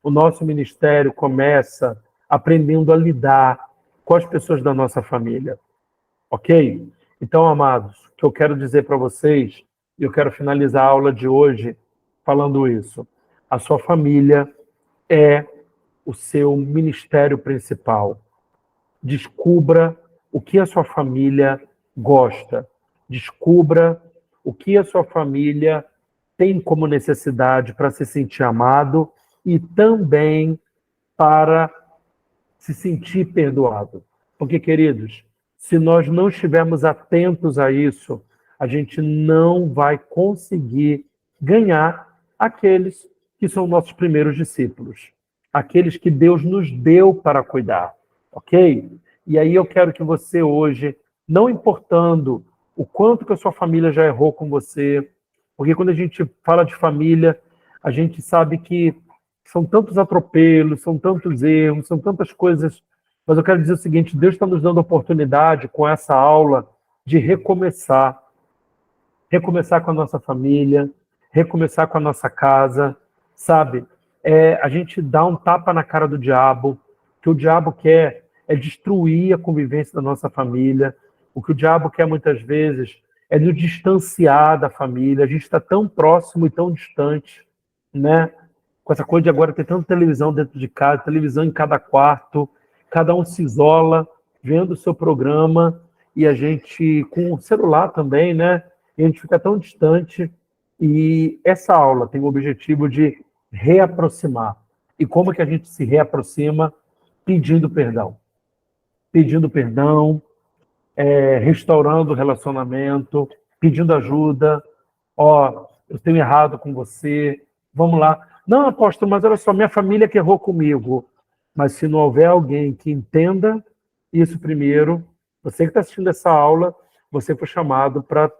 O nosso ministério começa aprendendo a lidar com as pessoas da nossa família. Ok? Então, amados, o que eu quero dizer para vocês, e eu quero finalizar a aula de hoje falando isso. A sua família é o seu ministério principal. Descubra o que a sua família gosta. Descubra o que a sua família tem como necessidade para se sentir amado e também para se sentir perdoado. Porque, queridos, se nós não estivermos atentos a isso, a gente não vai conseguir ganhar aqueles que são nossos primeiros discípulos, aqueles que Deus nos deu para cuidar, ok? E aí eu quero que você hoje, não importando o quanto que a sua família já errou com você, porque quando a gente fala de família, a gente sabe que são tantos atropelos, são tantos erros, são tantas coisas. Mas eu quero dizer o seguinte, Deus está nos dando a oportunidade com essa aula de recomeçar. Recomeçar com a nossa família, recomeçar com a nossa casa, sabe? A gente dá um tapa na cara do diabo, que o diabo quer é destruir a convivência da nossa família. O que o diabo quer muitas vezes é nos distanciar da família. A gente está tão próximo e tão distante, né? Com essa coisa de agora ter tanta televisão dentro de casa, televisão em cada quarto, cada um se isola, vendo o seu programa, e a gente, com o celular também, né? E a gente fica tão distante. E essa aula tem o objetivo de reaproximar. E como que a gente se reaproxima? Pedindo perdão. Pedindo perdão, restaurando o relacionamento, pedindo ajuda. Ó, eu tenho errado com você, vamos lá. Não, apóstolo, mas olha só, minha família que errou comigo. Mas se não houver alguém que entenda isso primeiro, você que está assistindo essa aula, você foi chamado para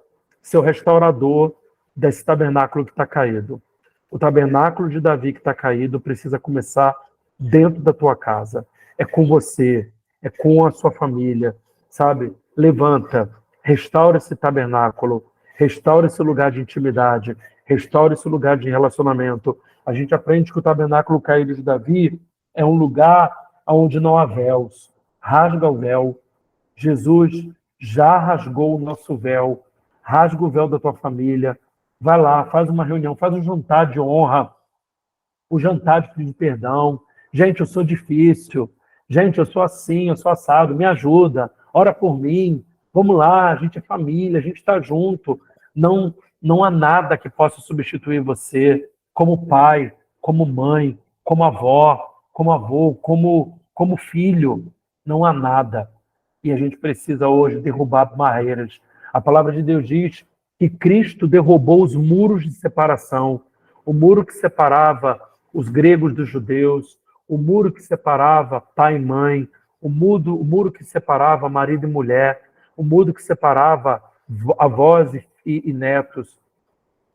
ser o restaurador desse tabernáculo que está caído. O tabernáculo de Davi que está caído precisa começar dentro da tua casa. É com você, é com a sua família, sabe? Levanta, restaura esse tabernáculo, restaura esse lugar de intimidade, restaura esse lugar de relacionamento. A gente aprende que o tabernáculo caído de Davi é um lugar onde não há véus. Rasga o véu. Jesus já rasgou o nosso véu. Rasga o véu da tua família. Vai lá, faz uma reunião, faz um jantar de honra, o jantar de pedir perdão. Gente, eu sou difícil. Gente, eu sou assim, eu sou assado. Me ajuda, ora por mim. Vamos lá, a gente é família, a gente está junto. Não há nada que possa substituir você como pai, como mãe, como avó, como avô, como filho. Não há nada. E a gente precisa hoje derrubar barreiras. A palavra de Deus diz que Cristo derrubou os muros de separação, o muro que separava os gregos dos judeus, o muro que separava pai e mãe, o muro que separava marido e mulher, o muro que separava avós e netos.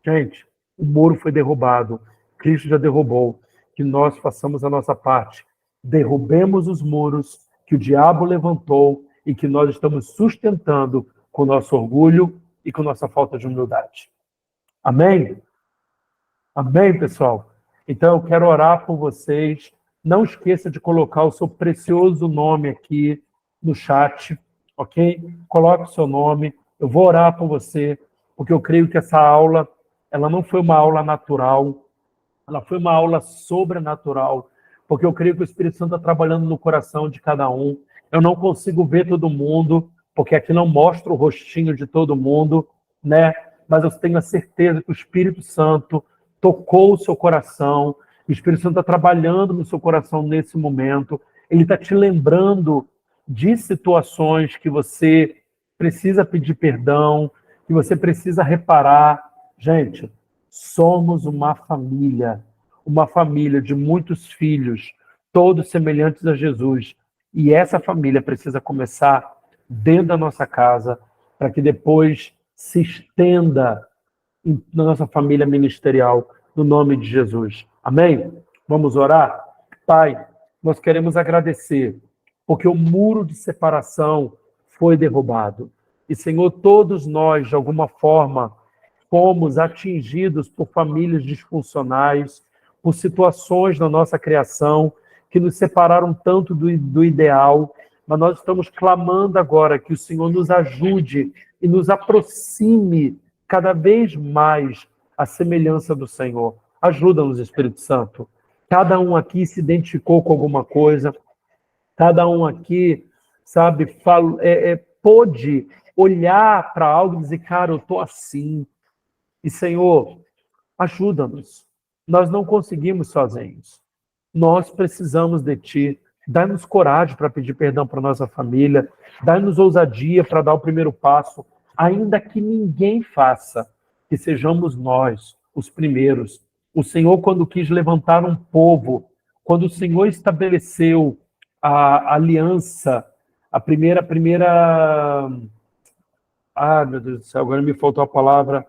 Gente, o muro foi derrubado. Cristo já derrubou. Que nós façamos a nossa parte. Derrubemos os muros que o diabo levantou e que nós estamos sustentando com o nosso orgulho e com nossa falta de humildade. Amém? Amém, pessoal? Então, eu quero orar por vocês. Não esqueça de colocar o seu precioso nome aqui no chat, ok? Coloque o seu nome. Eu vou orar por você, porque eu creio que essa aula, ela não foi uma aula natural, ela foi uma aula sobrenatural, porque eu creio que o Espírito Santo está trabalhando no coração de cada um. Eu não consigo ver todo mundo, porque aqui não mostra o rostinho de todo mundo, né? Mas eu tenho a certeza que o Espírito Santo tocou o seu coração, o Espírito Santo está trabalhando no seu coração nesse momento, ele está te lembrando de situações que você precisa pedir perdão, que você precisa reparar. Gente, somos uma família de muitos filhos, todos semelhantes a Jesus. E essa família precisa começar dentro da nossa casa, para que depois se estenda na nossa família ministerial, no nome de Jesus. Amém? Vamos orar? Pai, nós queremos agradecer, porque o muro de separação foi derrubado. E, Senhor, todos nós, de alguma forma, fomos atingidos por famílias disfuncionais, por situações na nossa criação que nos separaram tanto do ideal, mas nós estamos clamando agora que o Senhor nos ajude e nos aproxime cada vez mais à semelhança do Senhor. Ajuda-nos, Espírito Santo. Cada um aqui se identificou com alguma coisa, cada um aqui, sabe, pôde olhar para algo e dizer, cara, eu estou assim. E, Senhor, ajuda-nos. Nós não conseguimos sozinhos. Nós precisamos de Ti. Dá-nos coragem para pedir perdão para nossa família. Dá-nos ousadia para dar o primeiro passo. Ainda que ninguém faça, que sejamos nós os primeiros. O Senhor, quando quis levantar um povo, quando o Senhor estabeleceu a aliança, a primeira... Ah, meu Deus do céu, agora me faltou a palavra.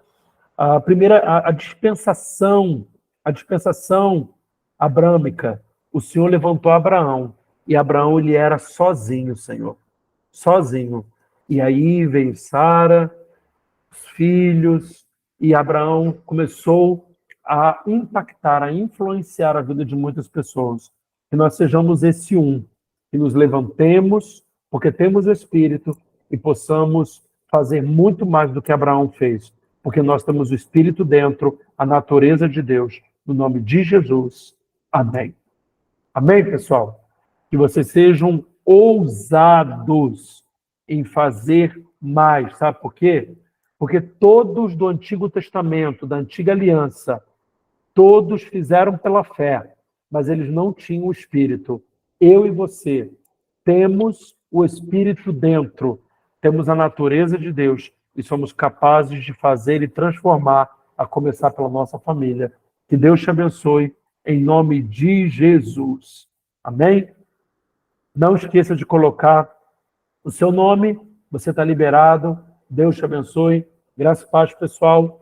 A dispensação abrâmica. O Senhor levantou Abraão. E Abraão, ele era sozinho, Senhor. Sozinho. E aí veio Sara, os filhos, e Abraão começou a impactar, a influenciar a vida de muitas pessoas. Que nós sejamos esse que nos levantemos, porque temos o Espírito, e possamos fazer muito mais do que Abraão fez, porque nós temos o Espírito dentro, a natureza de Deus, no nome de Jesus. Amém. Amém, pessoal? Que vocês sejam ousados em fazer mais, sabe por quê? Porque todos do Antigo Testamento, da Antiga Aliança, todos fizeram pela fé, mas eles não tinham o Espírito. Eu e você temos o Espírito dentro, temos a natureza de Deus e somos capazes de fazer e transformar, a começar pela nossa família. Que Deus te abençoe, em nome de Jesus. Amém? Não esqueça de colocar o seu nome, você está liberado. Deus te abençoe. Graças e paz, pessoal.